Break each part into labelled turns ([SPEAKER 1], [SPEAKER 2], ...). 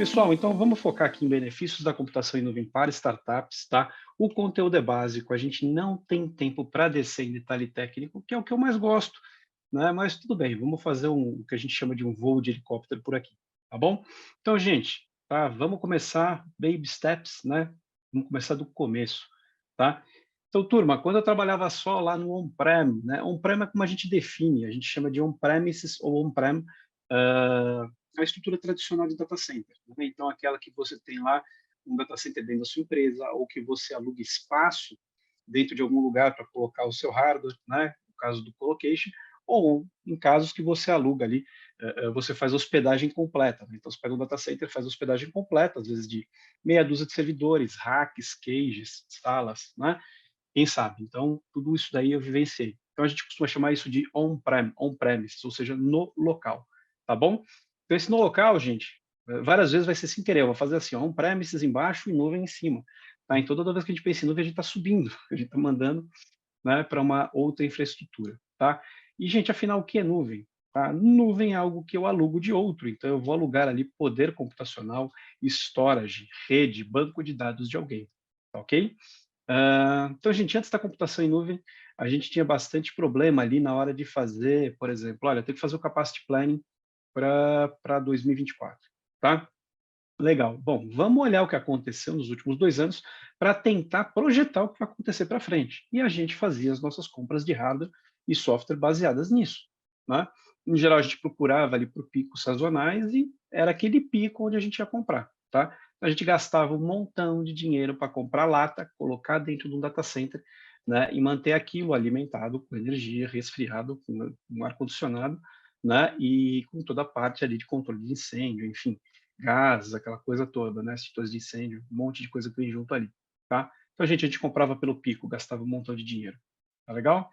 [SPEAKER 1] Pessoal, então vamos focar aqui em benefícios da computação em nuvem para startups, tá? O conteúdo é básico, a gente não tem tempo para descer em detalhe técnico, que é o que eu mais gosto, né? Mas tudo bem, vamos fazer o que a gente chama de um voo de helicóptero por aqui, tá bom? Então, gente, tá? Vamos começar baby steps, né? Vamos começar do começo, tá? Então, turma, quando eu trabalhava só lá no on-prem, né? On-prem é como a gente define, a gente chama de on-premises ou on-prem, a estrutura tradicional de data center, né? Então, aquela que você tem lá um data center dentro da sua empresa, ou que você aluga espaço dentro de algum lugar para colocar o seu hardware, né? No caso do colocation, ou em casos que você aluga ali, você faz hospedagem completa, né? Então, você pega um data center, faz hospedagem completa, às vezes de meia dúzia de servidores, racks, cages, salas, né? Quem sabe? Então, tudo isso daí eu vivenciei. Então, a gente costuma chamar isso de on-premise, ou seja, no local, tá bom? Então, esse no local, gente, várias vezes vai ser sem querer. Eu vou fazer assim, on-premises embaixo e nuvem em cima. Tá? Então, toda vez que a gente pensa em nuvem, a gente está subindo, a gente está mandando, né, para uma outra infraestrutura, tá? E, gente, afinal, o que é nuvem? Tá? Nuvem é algo que eu alugo de outro, então eu vou alugar ali poder computacional, storage, rede, banco de dados de alguém, tá ok? Então, gente, antes da computação em nuvem, a gente tinha bastante problema ali na hora de fazer, por exemplo, olha, tem que fazer o capacity planning para 2024, tá? Legal. Bom, vamos olhar o que aconteceu nos últimos 2 anos para tentar projetar o que vai acontecer para frente. E a gente fazia as nossas compras de hardware e software baseadas nisso, né? Em geral, a gente procurava ali por picos sazonais e era aquele pico onde a gente ia comprar, tá? A gente gastava um montão de dinheiro para comprar lata, colocar dentro de um data center, né? E manter aquilo alimentado com energia, resfriado, com ar-condicionado, né? E com toda a parte ali de controle de incêndio, enfim, gases, aquela coisa toda, né? Extintores de incêndio, um monte de coisa que vem junto ali, tá? Então, a gente comprava pelo pico, gastava um montão de dinheiro. Tá legal?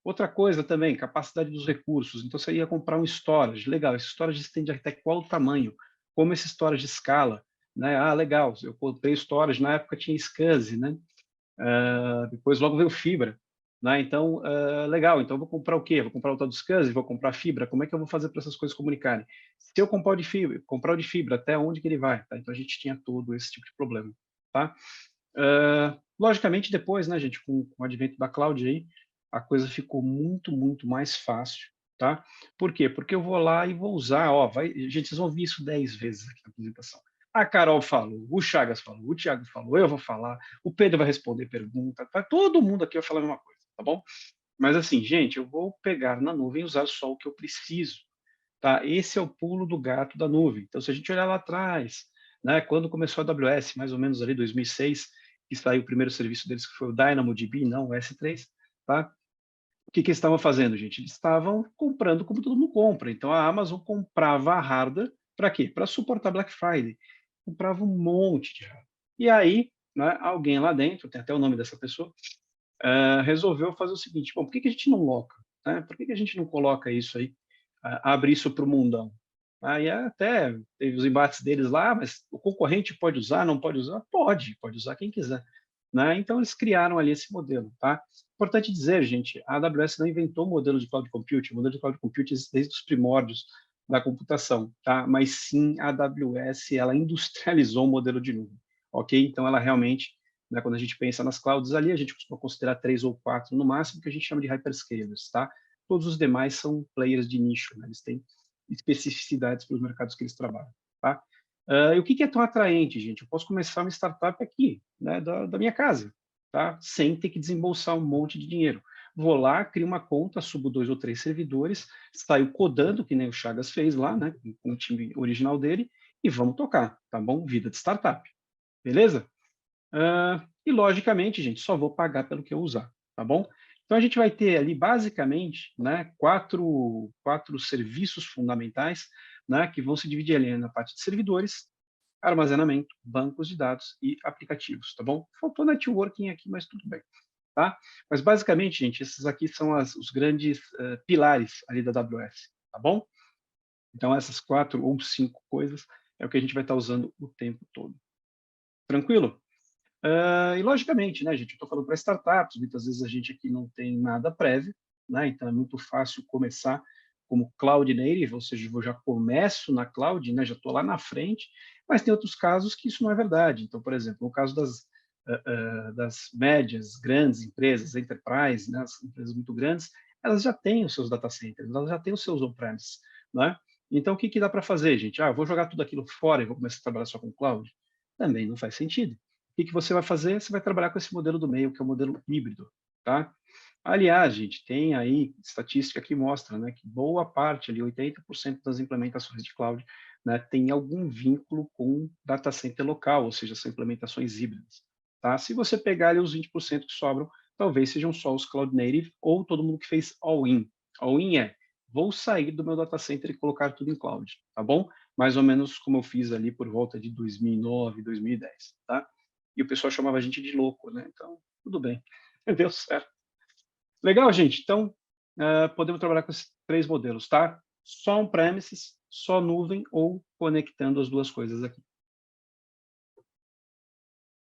[SPEAKER 1] Outra coisa também, capacidade dos recursos. Então, você ia comprar um storage. Legal, esse storage estende até qual tamanho? Como esse storage escala? Né? Ah, legal, eu comprei storage, na época tinha SCSI, né? Depois logo veio fibra. Né? Então, legal, então eu vou comprar o quê? Vou comprar o tal do SCSI, vou comprar fibra, como é que eu vou fazer para essas coisas comunicarem? Se eu comprar o de fibra, até onde que ele vai? Tá? Então, a gente tinha todo esse tipo de problema. Tá? Logicamente, depois, né, gente, com o advento da cloud aí, a coisa ficou muito, muito mais fácil, tá? Por quê? Porque eu vou lá e vou usar, ó, gente, vocês vão ouvir isso 10 vezes aqui na apresentação. A Carol falou, o Chagas falou, o Thiago falou, eu vou falar, o Pedro vai responder pergunta, tá? Todo mundo aqui vai falar a mesma coisa, tá bom? Mas assim, gente, eu vou pegar na nuvem e usar só o que eu preciso, tá? Esse é o pulo do gato da nuvem. Então, se a gente olhar lá atrás, né, quando começou a AWS, mais ou menos ali 2006, que saiu o primeiro serviço deles, que foi o DynamoDB, não o S3, tá? O que que eles estavam fazendo, gente? Eles estavam comprando como todo mundo compra. Então, a Amazon comprava a hardware para quê? Para suportar Black Friday. Comprava um monte de hardware. E aí, né, alguém lá dentro, tem até o nome dessa pessoa, resolveu fazer o seguinte, bom, por que que a gente não loca? Né? Por que que a gente não coloca isso aí, abre isso para o mundão? Aí até teve os embates deles lá, mas o concorrente pode usar, não pode usar? Pode usar quem quiser. Né? Então, eles criaram ali esse modelo. Tá? Importante dizer, gente, a AWS não inventou o modelo de cloud computing, o modelo de cloud computing existe desde os primórdios da computação, tá? Mas sim, a AWS, ela industrializou o modelo de nuvem, ok? Então, ela realmente, né, quando a gente pensa nas clouds ali, a gente costuma considerar 3 ou 4 no máximo, que a gente chama de hyperscalers, tá? Todos os demais são players de nicho, né? Eles têm especificidades para os mercados que eles trabalham, tá? E o que que é tão atraente, gente? Eu posso começar uma startup aqui, né, da minha casa, tá? Sem ter que desembolsar um monte de dinheiro. Vou lá, crio uma conta, subo 2 ou 3 servidores, saio codando, que nem o Chagas fez lá, né, com o time original dele, e vamos tocar, tá bom? Vida de startup, beleza? E, logicamente, gente, só vou pagar pelo que eu usar, tá bom? Então, a gente vai ter ali, basicamente, né, quatro serviços fundamentais, né, que vão se dividir ali na parte de servidores, armazenamento, bancos de dados e aplicativos, tá bom? Faltou networking aqui, mas tudo bem, tá? Mas, basicamente, gente, esses aqui são os grandes pilares ali da AWS, tá bom? Então, essas 4 ou 5 coisas é o que a gente vai estar usando o tempo todo. Tranquilo? E logicamente, né, gente, eu estou falando para startups, muitas vezes a gente aqui não tem nada prévio, né, então é muito fácil começar como Cloud Native, ou seja, eu já começo na cloud, né, já estou lá na frente, mas tem outros casos que isso não é verdade. Então, por exemplo, no caso das médias, grandes empresas, enterprise, né, as empresas muito grandes, elas já têm os seus data centers, elas já têm os seus on-premise, né? Então, o que dá para fazer, gente? Eu vou jogar tudo aquilo fora e vou começar a trabalhar só com cloud? Também não faz sentido. O que você vai fazer? Você vai trabalhar com esse modelo do meio, que é o modelo híbrido, tá? Aliás, gente, tem aí estatística que mostra, né, que boa parte, ali, 80% das implementações de cloud, né, tem algum vínculo com data center local, ou seja, são implementações híbridas, tá? Se você pegar ali os 20% que sobram, talvez sejam só os cloud native ou todo mundo que fez all-in. All-in é, vou sair do meu data center e colocar tudo em cloud, tá bom? Mais ou menos como eu fiz ali por volta de 2009, 2010, tá? E o pessoal chamava a gente de louco, né? Então, tudo bem, deu certo. Legal, gente. Então, podemos trabalhar com esses 3 modelos, tá? Só on-premises, só nuvem ou conectando as 2 coisas aqui.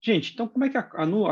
[SPEAKER 1] Gente, então como é que a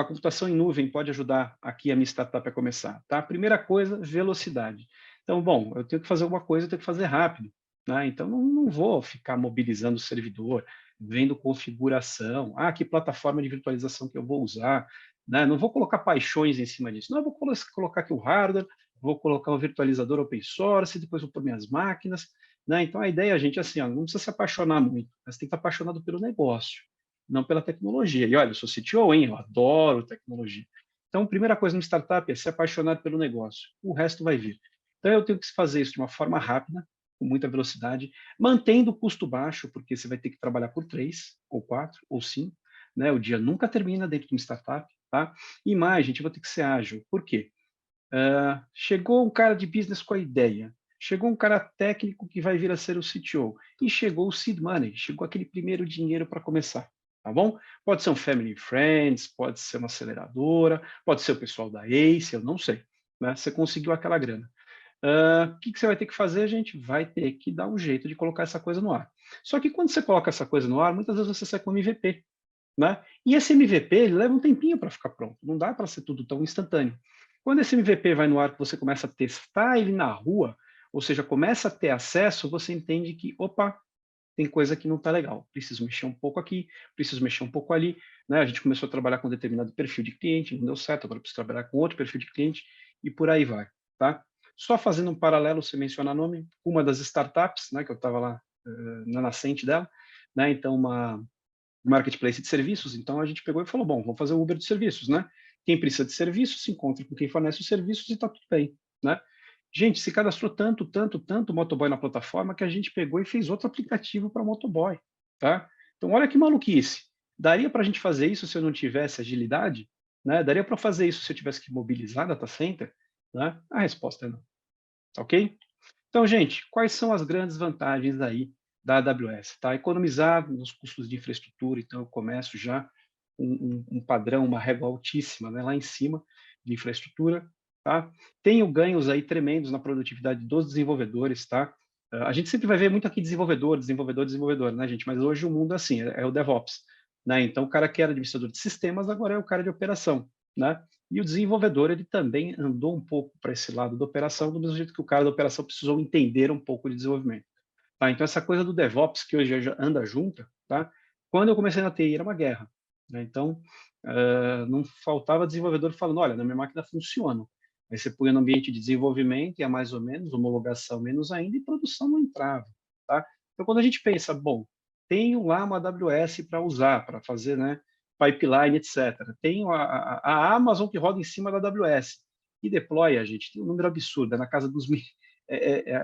[SPEAKER 1] computação em nuvem pode ajudar aqui a minha startup a começar? Tá? Primeira coisa, velocidade. Então, bom, eu tenho que fazer alguma coisa, eu tenho que fazer rápido, né? Então, não vou ficar mobilizando o servidor, vendo configuração, que plataforma de virtualização que eu vou usar, né? Não vou colocar paixões em cima disso. Não, eu vou colocar aqui o hardware, vou colocar um virtualizador open source, depois vou pôr minhas máquinas, né? Então, a ideia, gente, é assim, ó, não precisa se apaixonar muito, mas tem que estar apaixonado pelo negócio, não pela tecnologia. E olha, eu sou CTO, hein? Eu adoro tecnologia. Então, a primeira coisa no startup é se apaixonar pelo negócio. O resto vai vir. Então, eu tenho que fazer isso de uma forma rápida, com muita velocidade, mantendo o custo baixo, porque você vai ter que trabalhar por 3, ou 4, ou 5. Né? O dia nunca termina dentro de uma startup. Tá? E mais, gente, eu vou ter que ser ágil. Por quê? Chegou um cara de business com a ideia, chegou um cara técnico que vai vir a ser o CTO, e chegou o seed money, chegou aquele primeiro dinheiro para começar. Tá bom? Pode ser um family friends, pode ser uma aceleradora, pode ser o pessoal da Ace, eu não sei. Né? Você conseguiu aquela grana. O que você vai ter que fazer, gente? Vai ter que dar um jeito de colocar essa coisa no ar. Só que quando você coloca essa coisa no ar, muitas vezes você sai com um MVP. Né? E esse MVP ele leva um tempinho para ficar pronto. Não dá para ser tudo tão instantâneo. Quando esse MVP vai no ar, que você começa a testar ele na rua, ou seja, começa a ter acesso, você entende que, opa, tem coisa que não está legal. Preciso mexer um pouco aqui, preciso mexer um pouco ali. Né? A gente começou a trabalhar com um determinado perfil de cliente, não deu certo, agora preciso trabalhar com outro perfil de cliente e por aí vai. Tá? Só fazendo um paralelo, você mencionar nome, uma das startups, né, que eu estava lá na nascente dela, né, então uma marketplace de serviços, então a gente pegou e falou, bom, vamos fazer o Uber de serviços, né? Quem precisa de serviços se encontra com quem fornece os serviços e está tudo bem, né? Gente, se cadastrou tanto motoboy na plataforma que a gente pegou e fez outro aplicativo para motoboy, tá? Então, olha que maluquice. Daria para a gente fazer isso se eu não tivesse agilidade? Né? Daria para fazer isso se eu tivesse que mobilizar data center? Né? A resposta é não. Ok? Então, gente, quais são as grandes vantagens aí da AWS? Tá? Economizar nos custos de infraestrutura, então eu começo já um padrão, uma régua altíssima, né, lá em cima de infraestrutura. Tá? Tenho ganhos aí tremendos na produtividade dos desenvolvedores. Tá? A gente sempre vai ver muito aqui desenvolvedor, né, gente? Mas hoje o mundo é assim, é o DevOps. Né? Então, o cara que era administrador de sistemas agora é o cara de operação. Né? E o desenvolvedor, ele também andou um pouco para esse lado da operação, do mesmo jeito que o cara da operação precisou entender um pouco de desenvolvimento. Tá? Então, essa coisa do DevOps, que hoje já anda junta, tá? Quando eu comecei na TI, era uma guerra. Né? Então, não faltava desenvolvedor falando, olha, na minha máquina funciona. Aí você punha no ambiente de desenvolvimento, ia mais ou menos, homologação menos ainda, e produção não entrava. Tá? Então, quando a gente pensa, bom, tenho lá uma AWS para usar, para fazer, né, pipeline, etc. Tenho a Amazon que roda em cima da AWS e deploy, a gente tem um número absurdo, é na casa dos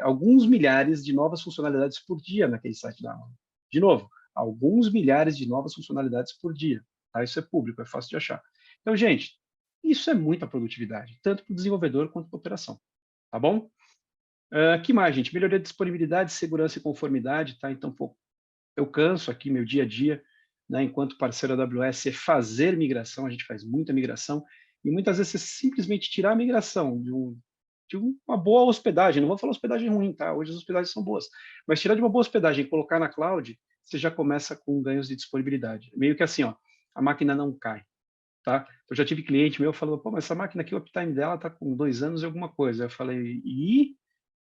[SPEAKER 1] alguns milhares de novas funcionalidades por dia naquele site da Amazon. De novo, alguns milhares de novas funcionalidades por dia. Tá? Isso é público, é fácil de achar. Então, gente, isso é muita produtividade, tanto para o desenvolvedor quanto para a operação. Tá bom? Que mais, gente? Melhoria de disponibilidade, segurança e conformidade. Tá? Então, pô, eu canso aqui meu dia a dia, né, enquanto parceiro da AWS, é fazer migração, a gente faz muita migração, e muitas vezes você simplesmente tirar a migração de uma boa hospedagem, não vou falar hospedagem ruim, tá? Hoje as hospedagens são boas, mas tirar de uma boa hospedagem e colocar na cloud, você já começa com ganhos de disponibilidade. Meio que assim, ó, a máquina não cai. Tá? Eu já tive cliente meu falando, pô, mas essa máquina aqui, o uptime dela está com 2 anos e alguma coisa. Eu falei, e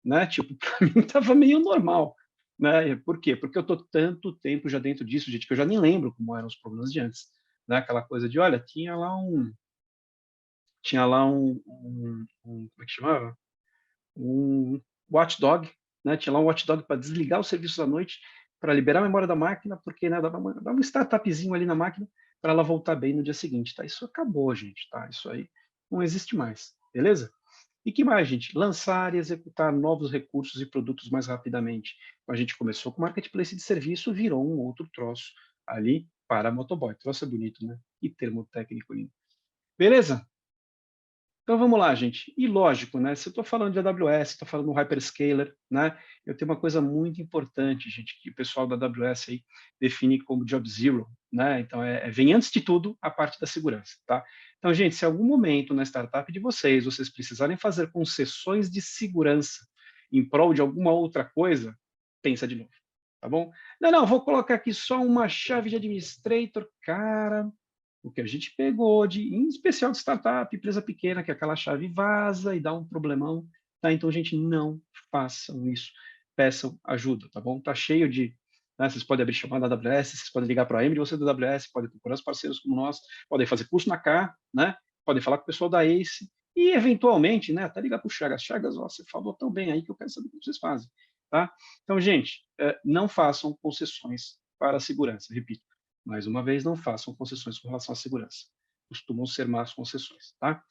[SPEAKER 1] né? Tipo, para mim estava meio normal, né? Por quê? Porque eu tô tanto tempo já dentro disso, gente, que eu já nem lembro como eram os problemas de antes, né? Aquela coisa de, olha, como é que chamava? Um watchdog, né? Tinha lá um watchdog para desligar os serviços à noite, para liberar a memória da máquina, porque né, dava um startupzinho ali na máquina para ela voltar bem no dia seguinte, tá? Isso acabou, gente, tá? Isso aí não existe mais, beleza? E que mais, gente? Lançar e executar novos recursos e produtos mais rapidamente. Então, a gente começou com marketplace de serviço, virou um outro troço ali para a motoboy. Troço é bonito, né? Que termo técnico lindo. Beleza? Então vamos lá, gente. E lógico, né? Se eu estou falando de AWS, estou falando de um hyperscaler, né? Eu tenho uma coisa muito importante, gente, que o pessoal da AWS aí define como Job Zero, né? Então vem antes de tudo a parte da segurança, tá? Então, gente, se em algum momento na startup de vocês precisarem fazer concessões de segurança em prol de alguma outra coisa, pensa de novo, tá bom? Não, não, vou colocar aqui só uma chave de administrator, cara. O que a gente pegou em especial de startup, empresa pequena, que aquela chave vaza e dá um problemão, tá? Então, gente, não façam isso. Peçam ajuda, tá bom? Tá cheio de, né, vocês podem abrir chamada da AWS, vocês podem ligar para a AIM de você da AWS, podem procurar os parceiros como nós, podem fazer curso na K, né? Podem falar com o pessoal da ACE e, eventualmente, né, até ligar para o Chagas. Chagas, ó, você falou tão bem aí que eu quero saber o que vocês fazem, tá? Então, gente, não façam concessões para a segurança, repito. Mais uma vez, não façam concessões com relação à segurança. Costumam ser más concessões, tá?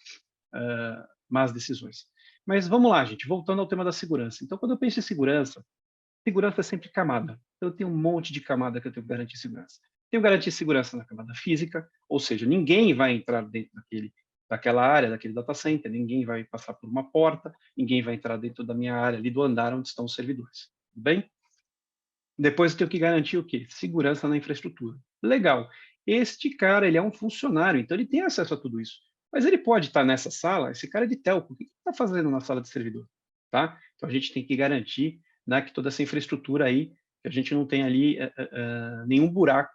[SPEAKER 1] Más decisões. Mas vamos lá, gente, voltando ao tema da segurança. Então, quando eu penso em segurança, segurança é sempre camada. Então, eu tenho um monte de camada que eu tenho que garantir segurança. Tenho que garantir segurança na camada física, ou seja, ninguém vai entrar dentro daquela área, daquele data center, ninguém vai passar por uma porta, ninguém vai entrar dentro da minha área ali do andar onde estão os servidores. Tudo bem? Depois eu tenho que garantir o quê? Segurança na infraestrutura. Legal. Este cara, ele é um funcionário, então ele tem acesso a tudo isso. Mas ele pode estar nessa sala, esse cara é de telco, o que ele está fazendo na sala de servidor? Tá? Então a gente tem que garantir, né, que toda essa infraestrutura aí, que a gente não tem ali nenhum buraco,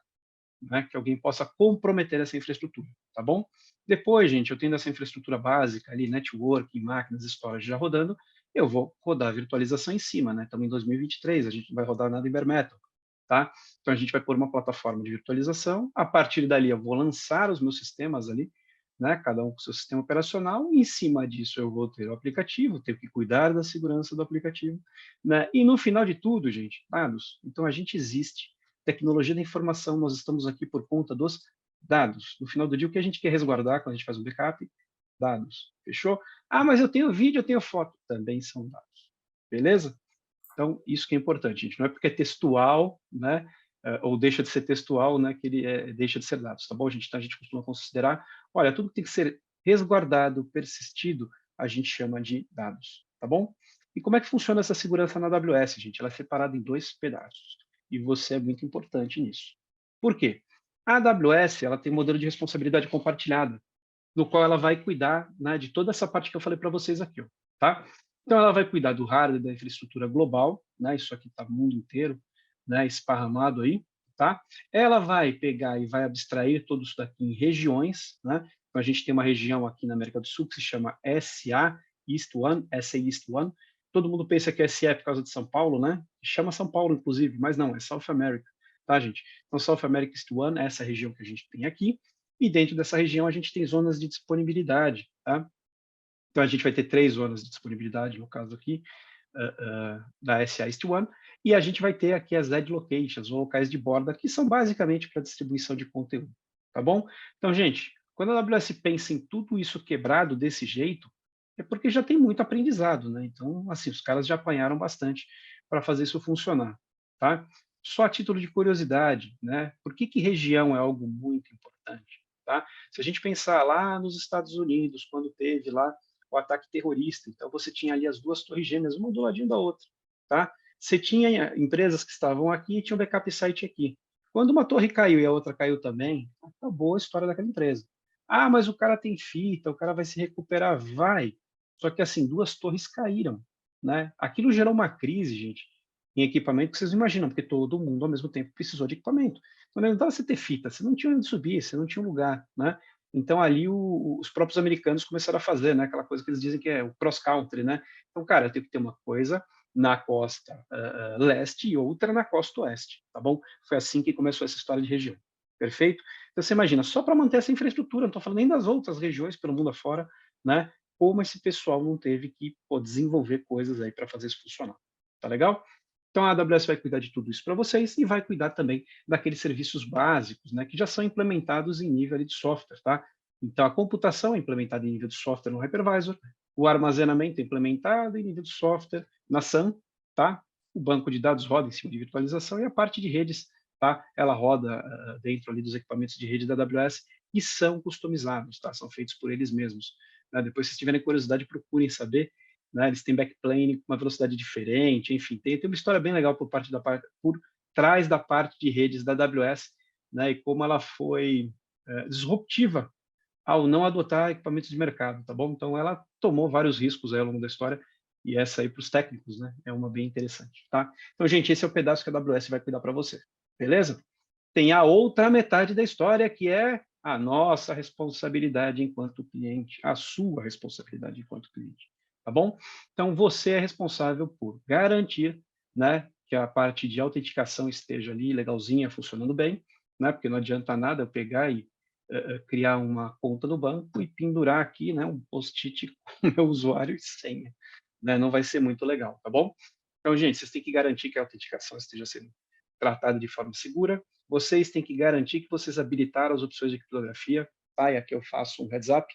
[SPEAKER 1] né, que alguém possa comprometer essa infraestrutura, tá bom? Depois, gente, eu tendo essa infraestrutura básica ali, networking, máquinas, storage já rodando, eu vou rodar a virtualização em cima, né? Estamos em 2023, a gente não vai rodar nada em bare metal, tá? Então a gente vai pôr uma plataforma de virtualização, a partir dali eu vou lançar os meus sistemas ali, né? Cada um com seu sistema operacional, e em cima disso eu vou ter o aplicativo, tenho que cuidar da segurança do aplicativo, né? E no final de tudo, gente, dados. Então a gente existe. Tecnologia da informação, nós estamos aqui por conta dos dados. No final do dia, o que a gente quer resguardar quando a gente faz um backup? Dados. Fechou? Ah, mas eu tenho vídeo, eu tenho foto. Também são dados. Beleza? Então, isso que é importante, gente. Não é porque é textual, né? Ou deixa de ser textual, né? Que ele deixa de ser dados, tá bom, gente? Então, a gente costuma considerar, olha, tudo que tem que ser resguardado, persistido, a gente chama de dados, tá bom? E como é que funciona essa segurança na AWS, gente? Ela é separada em dois pedaços. E você é muito importante nisso. Por quê? A AWS, ela tem um modelo de responsabilidade compartilhada, no qual ela vai cuidar, né, de toda essa parte que eu falei para vocês aqui, ó, tá? Então ela vai cuidar do hardware, da infraestrutura global, né? Isso aqui está no mundo inteiro, né? Esparramado aí, tá? Ela vai pegar e vai abstrair tudo isso daqui em regiões, né? Então a gente tem uma região aqui na América do Sul que se chama SA East One, SA East One. Todo mundo pensa que SA é por causa de São Paulo, né? Chama São Paulo, inclusive, mas não, é South America, tá, gente? Então South America East One é essa região que a gente tem aqui. E dentro dessa região a gente tem zonas de disponibilidade, tá? Então a gente vai ter 3 zonas de disponibilidade, no caso aqui, da SA East One, e a gente vai ter aqui as edge locations, ou locais de borda, que são basicamente para distribuição de conteúdo, tá bom? Então, gente, quando a AWS pensa em tudo isso quebrado desse jeito, é porque já tem muito aprendizado, né? Então, assim, os caras já apanharam bastante para fazer isso funcionar, tá? Só a título de curiosidade, né? Por que região é algo muito importante, tá? Se a gente pensar lá nos Estados Unidos, quando teve lá o ataque terrorista. Então, você tinha ali as duas torres gêmeas, uma do ladinho da outra, tá? Você tinha empresas que estavam aqui e tinha um backup site aqui. Quando uma torre caiu e a outra caiu também, acabou a história daquela empresa. Ah, mas o cara tem fita, o cara vai se recuperar, vai. Só que assim, duas torres caíram, né? Aquilo gerou uma crise, gente, em equipamento que vocês não imaginam, porque todo mundo ao mesmo tempo precisou de equipamento. Então não adiantava você ter fita, você não tinha onde subir, você não tinha um lugar, né? Então, ali, os próprios americanos começaram a fazer, né, aquela coisa que eles dizem que é o cross-country, né? Então, cara, eu tenho que ter uma coisa na costa leste e outra na costa oeste, tá bom? Foi assim que começou essa história de região, perfeito? Então, você imagina, só para manter essa infraestrutura, não estou falando nem das outras regiões pelo mundo afora, né? Como esse pessoal não teve que desenvolver coisas aí para fazer isso funcionar, tá legal? Então, a AWS vai cuidar de tudo isso para vocês e vai cuidar também daqueles serviços básicos, né, que já são implementados em nível ali de software, tá? Então, a computação é implementada em nível de software no hypervisor, o armazenamento é implementado em nível de software na SAM, tá? O banco de dados roda em cima de virtualização e a parte de redes, tá? Ela roda dentro ali dos equipamentos de rede da AWS e são customizados, tá? São feitos por eles mesmos. Né? Depois, se tiverem curiosidade, procurem saber, né? Eles têm backplane com uma velocidade diferente, enfim, tem uma história bem legal por trás da parte de redes da AWS, né? E como ela foi disruptiva ao não adotar equipamentos de mercado, tá bom? Então, ela tomou vários riscos aí ao longo da história, e essa aí para os técnicos, né? É uma bem interessante, tá? Então, gente, esse é o pedaço que a AWS vai cuidar para você, beleza? Tem a outra metade da história, que é a nossa responsabilidade enquanto cliente, a sua responsabilidade enquanto cliente, tá bom? Então, você é responsável por garantir, né, que a parte de autenticação esteja ali legalzinha, funcionando bem, né? Porque não adianta nada eu pegar e criar uma conta no banco e pendurar aqui, né, um post-it com meu usuário e senha, né? Não vai ser muito legal, tá bom? Então, gente, vocês têm que garantir que a autenticação esteja sendo tratada de forma segura. Vocês têm que garantir que vocês habilitaram as opções de criptografia. Tá? E aqui eu faço um heads up.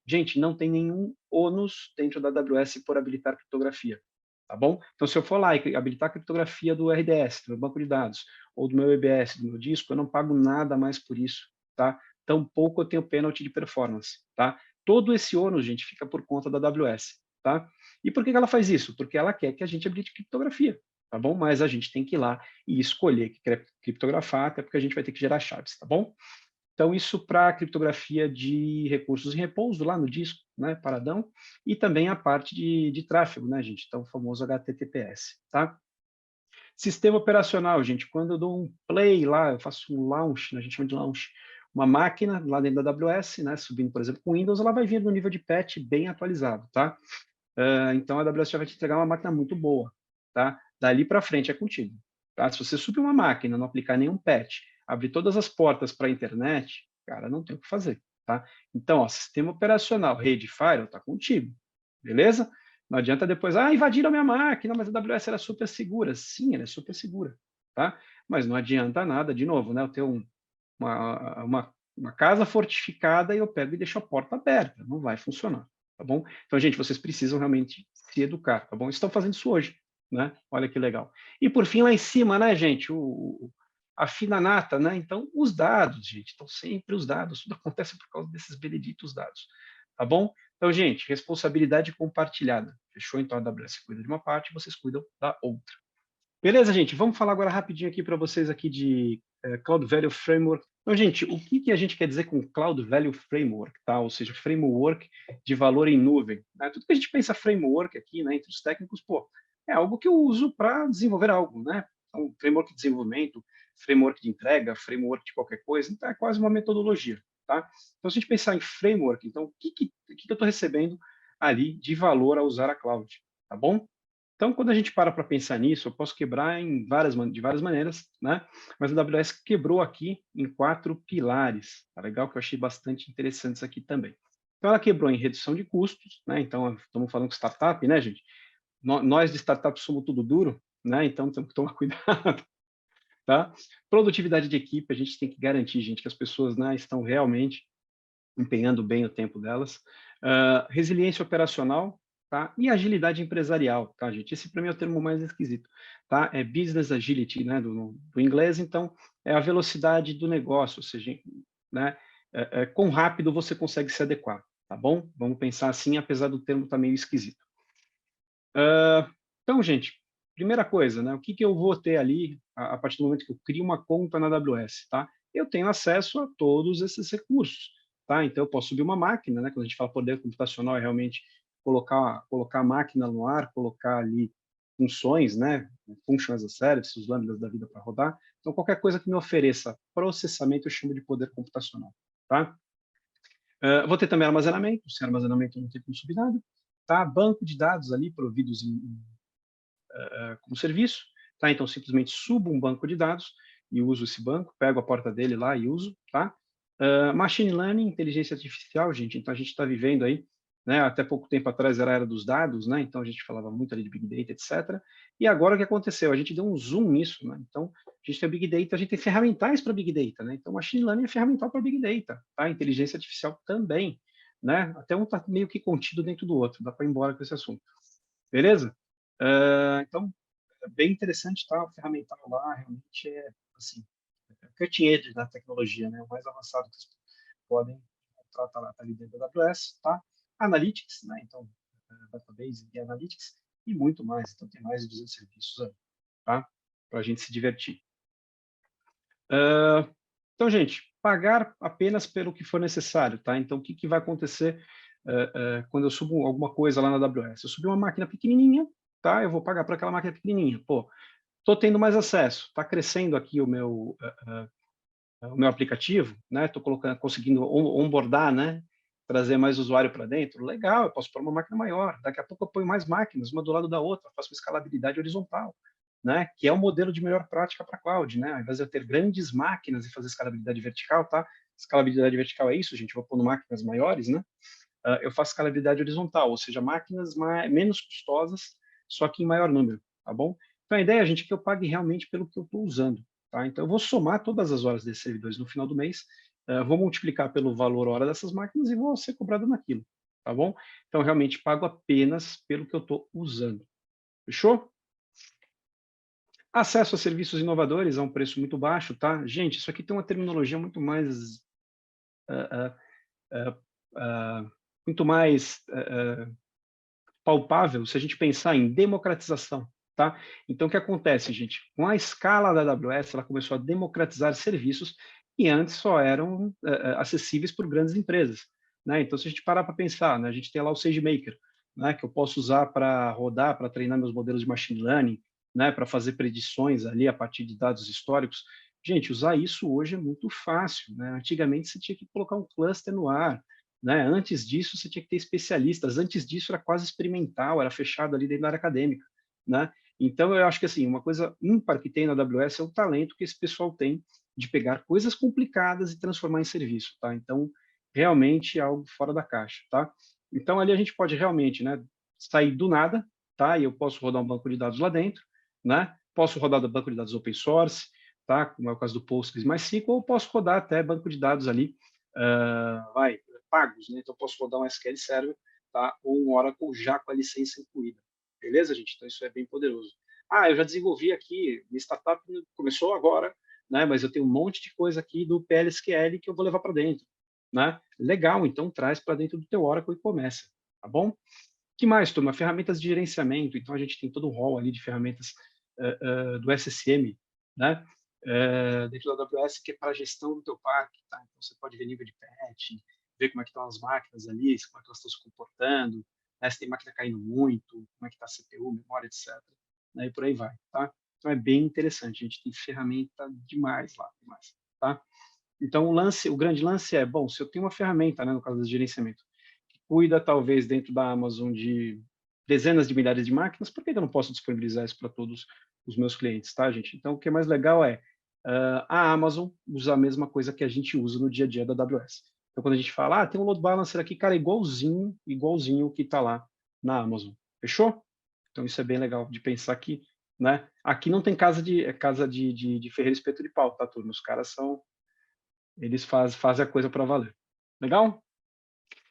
[SPEAKER 1] Gente, não tem nenhum ônus dentro da AWS por habilitar criptografia, tá bom? Então, se eu for lá e habilitar a criptografia do RDS, do meu banco de dados, ou do meu EBS, do meu disco, eu não pago nada mais por isso, tá? Tampouco eu tenho penalty de performance, tá? Todo esse ônus, gente, fica por conta da AWS, tá? E por que ela faz isso? Porque ela quer que a gente habilite criptografia, tá bom? Mas a gente tem que ir lá e escolher que quer criptografar, até porque a gente vai ter que gerar chaves, tá bom? Então, isso para a criptografia de recursos em repouso, lá no disco, né, paradão, e também a parte de tráfego, né, gente? Então, o famoso HTTPS, tá? Sistema operacional, gente, quando eu dou um play lá, eu faço um launch, né, a gente chama de launch, uma máquina lá dentro da AWS, né, subindo, por exemplo, com Windows, ela vai vir no nível de patch bem atualizado, tá? Então, a AWS já vai te entregar uma máquina muito boa, tá? Dali para frente é contigo, tá? Se você subir uma máquina, não aplicar nenhum patch, abrir todas as portas para a internet, cara, não tem o que fazer, tá? Então, ó, sistema operacional, rede, firewall, tá contigo, beleza? Não adianta depois, invadiram a minha máquina, mas a AWS era super segura. Sim, ela é super segura, tá? Mas não adianta nada, de novo, né? Eu tenho uma casa fortificada e eu pego e deixo a porta aberta, não vai funcionar, tá bom? Então, gente, vocês precisam realmente se educar, tá bom? Estão fazendo isso hoje, né? Olha que legal. E por fim, lá em cima, né, gente, a fina nata, né? Então, os dados, gente, então sempre os dados, tudo acontece por causa desses beneditos dados, tá bom? Então, gente, responsabilidade compartilhada. Fechou? Então, a AWS cuida de uma parte, vocês cuidam da outra. Beleza, gente? Vamos falar agora rapidinho aqui para vocês aqui de Cloud Value Framework. Então, gente, o que a gente quer dizer com Cloud Value Framework, tá? Ou seja, framework de valor em nuvem. Né? Tudo que a gente pensa framework aqui, né, entre os técnicos, pô, é algo que eu uso para desenvolver algo, né? Então, framework de desenvolvimento, framework de entrega, framework de qualquer coisa, então é quase uma metodologia, tá? Então, se a gente pensar em framework, então, o que eu estou recebendo ali de valor a usar a cloud, tá bom? Então, quando a gente para pensar nisso, eu posso quebrar de várias maneiras, né? Mas a AWS quebrou aqui em 4 pilares, tá legal? Que eu achei bastante interessantes aqui também. Então, ela quebrou em redução de custos, né? Então, estamos falando de startup, né, gente? Nós de startup somos tudo duro, né? Então, temos que tomar cuidado, tá? Produtividade de equipe, a gente tem que garantir, gente, que as pessoas, né, estão realmente empenhando bem o tempo delas. Resiliência operacional, tá? E agilidade empresarial, tá, gente? Esse para mim é o termo mais esquisito, tá? É business agility, né, do inglês, então é a velocidade do negócio, ou seja, né, quão rápido você consegue se adequar, tá bom? Vamos pensar assim, apesar do termo estar meio esquisito. Então, gente, primeira coisa, né? O que eu vou ter ali a partir do momento que eu crio uma conta na AWS, tá? Eu tenho acesso a todos esses recursos, tá? Então, eu posso subir uma máquina, né? Quando a gente fala poder computacional, é realmente colocar a máquina no ar, colocar ali funções, né? Function as a service, os lambdas da vida para rodar. Então, qualquer coisa que me ofereça processamento, eu chamo de poder computacional, tá? Vou ter também armazenamento, sem armazenamento não tem como subir nada, tá? Banco de dados ali providos como serviço, tá? Então, simplesmente subo um banco de dados e uso esse banco, pego a porta dele lá e uso, tá? Machine Learning, inteligência artificial, gente, então a gente está vivendo aí, né? Até pouco tempo atrás era a era dos dados, né? Então a gente falava muito ali de Big Data, etc. E agora o que aconteceu? A gente deu um zoom nisso, né? Então, a gente tem Big Data, a gente tem ferramentais para Big Data, né? Então, Machine Learning é ferramental para Big Data, tá? Inteligência artificial também, né? Até um está meio que contido dentro do outro, dá para ir embora com esse assunto. Beleza? Então, é bem interessante, tá? O ferramental lá realmente é, assim, cutting edge da tecnologia, né? O mais avançado que vocês podem encontrar tá ali dentro da AWS, tá? Analytics, né? Então, database e analytics e muito mais. Então, tem mais de 200 serviços aí, tá? Para a gente se divertir. Então, gente, pagar apenas pelo que for necessário, tá? Então, o que vai acontecer quando eu subo alguma coisa lá na AWS? Eu subi uma máquina pequenininha, tá? Eu vou pagar por aquela máquina pequenininha. Pô, estou tendo mais acesso, está crescendo aqui o meu aplicativo, né? Estou conseguindo onboardar, né? Trazer mais usuário para dentro. Legal, eu posso pôr uma máquina maior. Daqui a pouco eu ponho mais máquinas, uma do lado da outra, faço uma escalabilidade horizontal, né? Que é o modelo de melhor prática para cloud, né? Ao invés de eu ter grandes máquinas e fazer escalabilidade vertical, tá? Escalabilidade vertical é isso, gente. Eu vou pondo máquinas maiores, né? Eu faço escalabilidade horizontal, ou seja, máquinas menos custosas, só que em maior número, tá bom? Então a ideia, gente, é que eu pague realmente pelo que eu estou usando, tá? Então eu vou somar todas as horas desses servidores no final do mês, vou multiplicar pelo valor hora dessas máquinas e vou ser cobrado naquilo, tá bom? Então eu realmente pago apenas pelo que eu estou usando. Fechou? Acesso a serviços inovadores a um preço muito baixo, tá? Gente, isso aqui tem uma terminologia muito mais ah, ah, ah, muito mais palpável se a gente pensar em democratização, tá? Então, o que acontece, gente? Com a escala da AWS, ela começou a democratizar serviços que antes só eram acessíveis por grandes empresas, né? Então, se a gente parar para pensar, né, a gente tem lá o SageMaker, né, que eu posso usar para rodar, para treinar meus modelos de machine learning, né, para fazer predições ali a partir de dados históricos. Gente, usar isso hoje é muito fácil, né? Antigamente você tinha que colocar um cluster no ar, né? Antes disso, você tinha que ter especialistas. Antes disso, era quase experimental, era fechado ali dentro da área acadêmica, né? Então, eu acho que assim, uma coisa ímpar que tem na AWS é o talento que esse pessoal tem de pegar coisas complicadas e transformar em serviço, tá? Então, realmente é algo fora da caixa, tá? Então, ali a gente pode realmente, né, sair do nada, tá? E eu posso rodar um banco de dados lá dentro, né? Posso rodar banco de dados open source, tá? Como é o caso do PostgreSQL, ou posso rodar até banco de dados ali, pagos, né? Então, eu posso rodar um SQL Server, tá? Ou um Oracle já com a licença incluída. Beleza, gente? Então, isso é bem poderoso. Ah, eu já desenvolvi aqui, minha startup começou agora, né? Mas eu tenho um monte de coisa aqui do PLSQL que eu vou levar para dentro, né? Legal, então traz para dentro do teu Oracle e começa, tá bom? Que mais, turma? Ferramentas de gerenciamento. Então, a gente tem todo um rol ali de ferramentas do SSM, né? Dentro da AWS, que é para a gestão do teu parque, tá? Então, você pode ver nível de patch, ver como é que estão as máquinas ali, como é que elas estão se comportando, né? Se tem máquina caindo muito, como é que está a CPU, memória, etc. Né? E por aí vai, tá? Então, é bem interessante. A gente tem ferramenta demais lá, demais, tá? Então, o grande lance é, bom, se eu tenho uma ferramenta, né, no caso do gerenciamento, que cuida, talvez, dentro da Amazon de dezenas de milhares de máquinas, por que eu não posso disponibilizar isso para todos os meus clientes, tá, gente? Então, o que é mais legal é a Amazon usa a mesma coisa que a gente usa no dia a dia da AWS. Então, quando a gente fala, tem um load balancer aqui, cara, igualzinho o que está lá na Amazon. Fechou? Então, isso é bem legal de pensar que, né, aqui não tem casa de ferreiro espeto de pau, tá, turma? Os caras eles fazem a coisa para valer. Legal?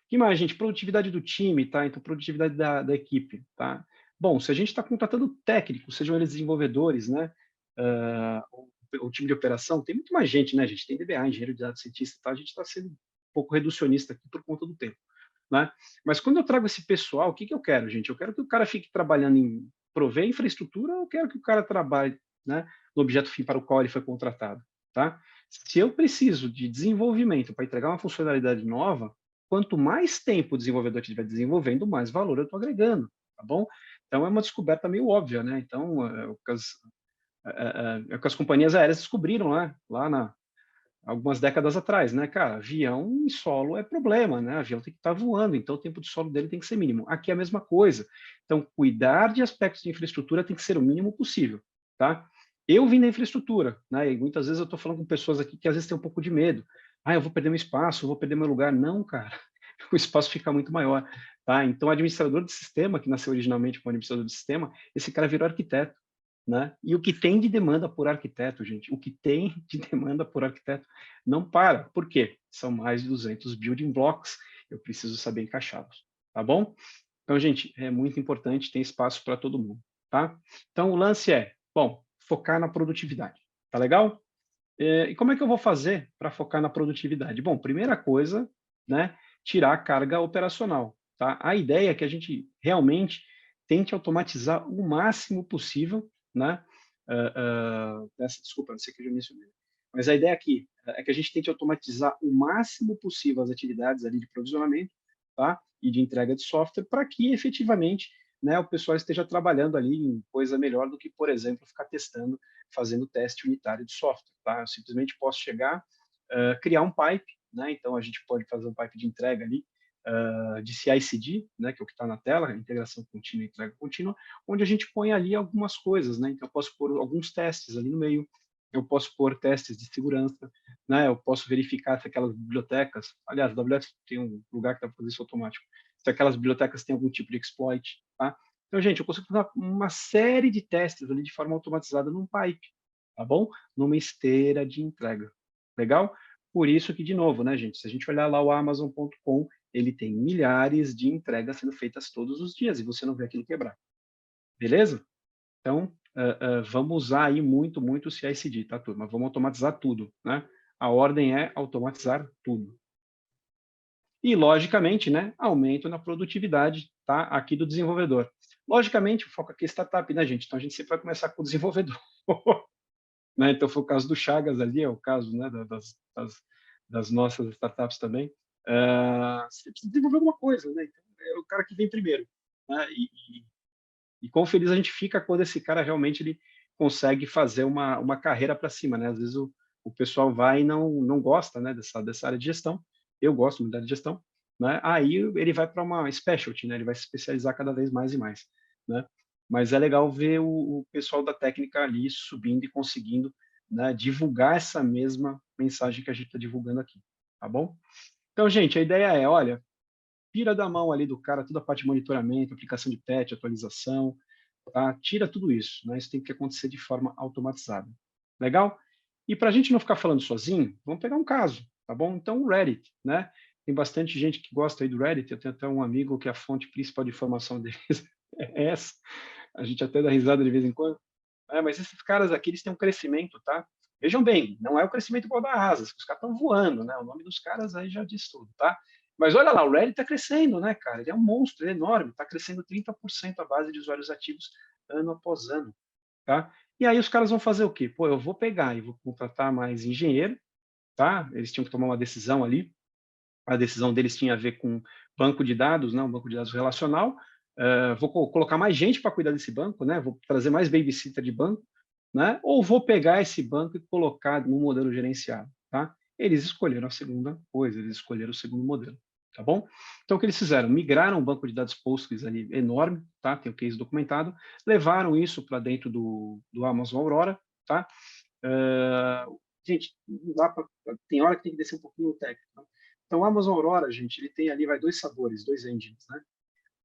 [SPEAKER 1] Que mais, gente? Produtividade do time, tá? Então, produtividade da equipe, tá? Bom, se a gente está contratando técnicos, sejam eles desenvolvedores, né? O time de operação, tem muito mais gente, né, gente? Tem DBA, engenheiro de dados, cientista, tá? A gente está sendo um pouco reducionista aqui por conta do tempo, né? Mas quando eu trago esse pessoal, o que que eu quero, gente? Eu quero que o cara fique trabalhando em prover infraestrutura, ou eu quero que o cara trabalhe, né, no objeto fim para o qual ele foi contratado, tá? Se eu preciso de desenvolvimento para entregar uma funcionalidade nova, quanto mais tempo o desenvolvedor estiver desenvolvendo, mais valor eu estou agregando, tá bom? Então é uma descoberta meio óbvia, né? Então é o que as companhias aéreas descobriram, né? Lá algumas décadas atrás, né, cara, avião em solo é problema, né, avião tem que estar voando, então o tempo de solo dele tem que ser mínimo. Aqui é a mesma coisa. Então, cuidar de aspectos de infraestrutura tem que ser o mínimo possível, tá? Eu vim da infraestrutura, né, e muitas vezes eu estou falando com pessoas aqui que às vezes têm um pouco de medo. Ah, eu vou perder meu espaço, eu vou perder meu lugar. Não, cara, o espaço fica muito maior, tá? Então, o administrador de sistema, que nasceu originalmente como administrador de sistema, esse cara virou arquiteto, né? E o que tem de demanda por arquiteto, gente, o que tem de demanda por arquiteto não para. Por quê? São mais de 200 building blocks, eu preciso saber encaixá-los, tá bom? Então, gente, é muito importante, tem espaço para todo mundo, tá? Então, o lance é, bom, focar na produtividade, tá legal? E como é que eu vou fazer para focar na produtividade? Bom, primeira coisa, né, tirar a carga operacional, tá? A ideia é que a gente realmente tente automatizar o máximo possível, né? Desculpa, não sei o que eu já mencionei. Mas a ideia aqui é que a gente tente automatizar o máximo possível as atividades ali de provisionamento, tá? E de entrega de software para que efetivamente, né, o pessoal esteja trabalhando ali em coisa melhor do que, por exemplo, ficar testando, fazendo teste unitário de software, tá? Eu simplesmente posso chegar, criar um pipe, né? Então a gente pode fazer um pipe de entrega ali, de CI/CD, né, que é o que está na tela, integração contínua e entrega contínua, onde a gente põe ali algumas coisas, né? Então eu posso pôr alguns testes ali no meio, eu posso pôr testes de segurança, né? Eu posso verificar se aquelas bibliotecas, aliás, a AWS tem um lugar que dá para fazer isso automático, se aquelas bibliotecas têm algum tipo de exploit, tá? Então, gente, eu consigo fazer uma série de testes ali de forma automatizada num pipe, tá bom? Numa esteira de entrega. Legal? Por isso que, de novo, né, gente, se a gente olhar lá o Amazon.com, ele tem milhares de entregas sendo feitas todos os dias e você não vê aquilo quebrar. Beleza? Então, vamos usar aí muito, muito o CI/CD, tá, turma? Vamos automatizar tudo, né? A ordem é automatizar tudo. E, logicamente, né, aumento na produtividade, tá, aqui do desenvolvedor. Logicamente, o foco aqui é startup, né, gente? Então, a gente sempre vai começar com o desenvolvedor. Né? Então, foi o caso do Chagas ali, é o caso, né, das nossas startups também. Você precisa desenvolver alguma coisa, né? Então, é o cara que vem primeiro, né? E quão feliz a gente fica quando esse cara realmente ele consegue fazer uma carreira para cima, né? Às vezes o pessoal vai e não gosta, né, dessa área de gestão. Eu gosto muito da área de gestão, né? Aí ele vai para uma specialty, né? Ele vai se especializar cada vez mais e mais, né? Mas é legal ver o pessoal da técnica ali subindo e conseguindo, né, divulgar essa mesma mensagem que a gente está divulgando aqui, tá bom? Então, gente, a ideia é, olha, tira da mão ali do cara toda a parte de monitoramento, aplicação de patch, atualização, tá? Tira tudo isso, né? Isso tem que acontecer de forma automatizada. Legal? E para a gente não ficar falando sozinho, vamos pegar um caso, tá bom? Então, o Reddit, né? Tem bastante gente que gosta aí do Reddit. Eu tenho até um amigo que a fonte principal de informação deles é essa. A gente até dá risada de vez em quando. Mas esses caras aqui, eles têm um crescimento, tá? Vejam bem, não é o crescimento igual da asas, os caras estão voando, né? O nome dos caras aí já diz tudo, tá? Mas olha lá, o Reddit está crescendo, né, cara? Ele é um monstro, ele é enorme, está crescendo 30% a base de usuários ativos ano após ano, tá? E aí os caras vão fazer o quê? Pô, eu vou pegar e vou contratar mais engenheiro, tá? Eles tinham que tomar uma decisão ali. A decisão deles tinha a ver com banco de dados, né? Um banco de dados relacional. Vou colocar mais gente para cuidar desse banco, né? Vou trazer mais babysitter de banco, né? Ou vou pegar esse banco e colocar no modelo gerenciado, tá? Eles escolheram a segunda coisa, eles escolheram o segundo modelo, tá bom? Então, o que eles fizeram? Migraram um banco de dados Postgres ali enorme, tá? Tem o case documentado, levaram isso para dentro do Amazon Aurora, tá? Gente, tem hora que tem que descer um pouquinho o técnico, tá? Então, o Amazon Aurora, gente, ele tem ali vai dois sabores, dois engines, né?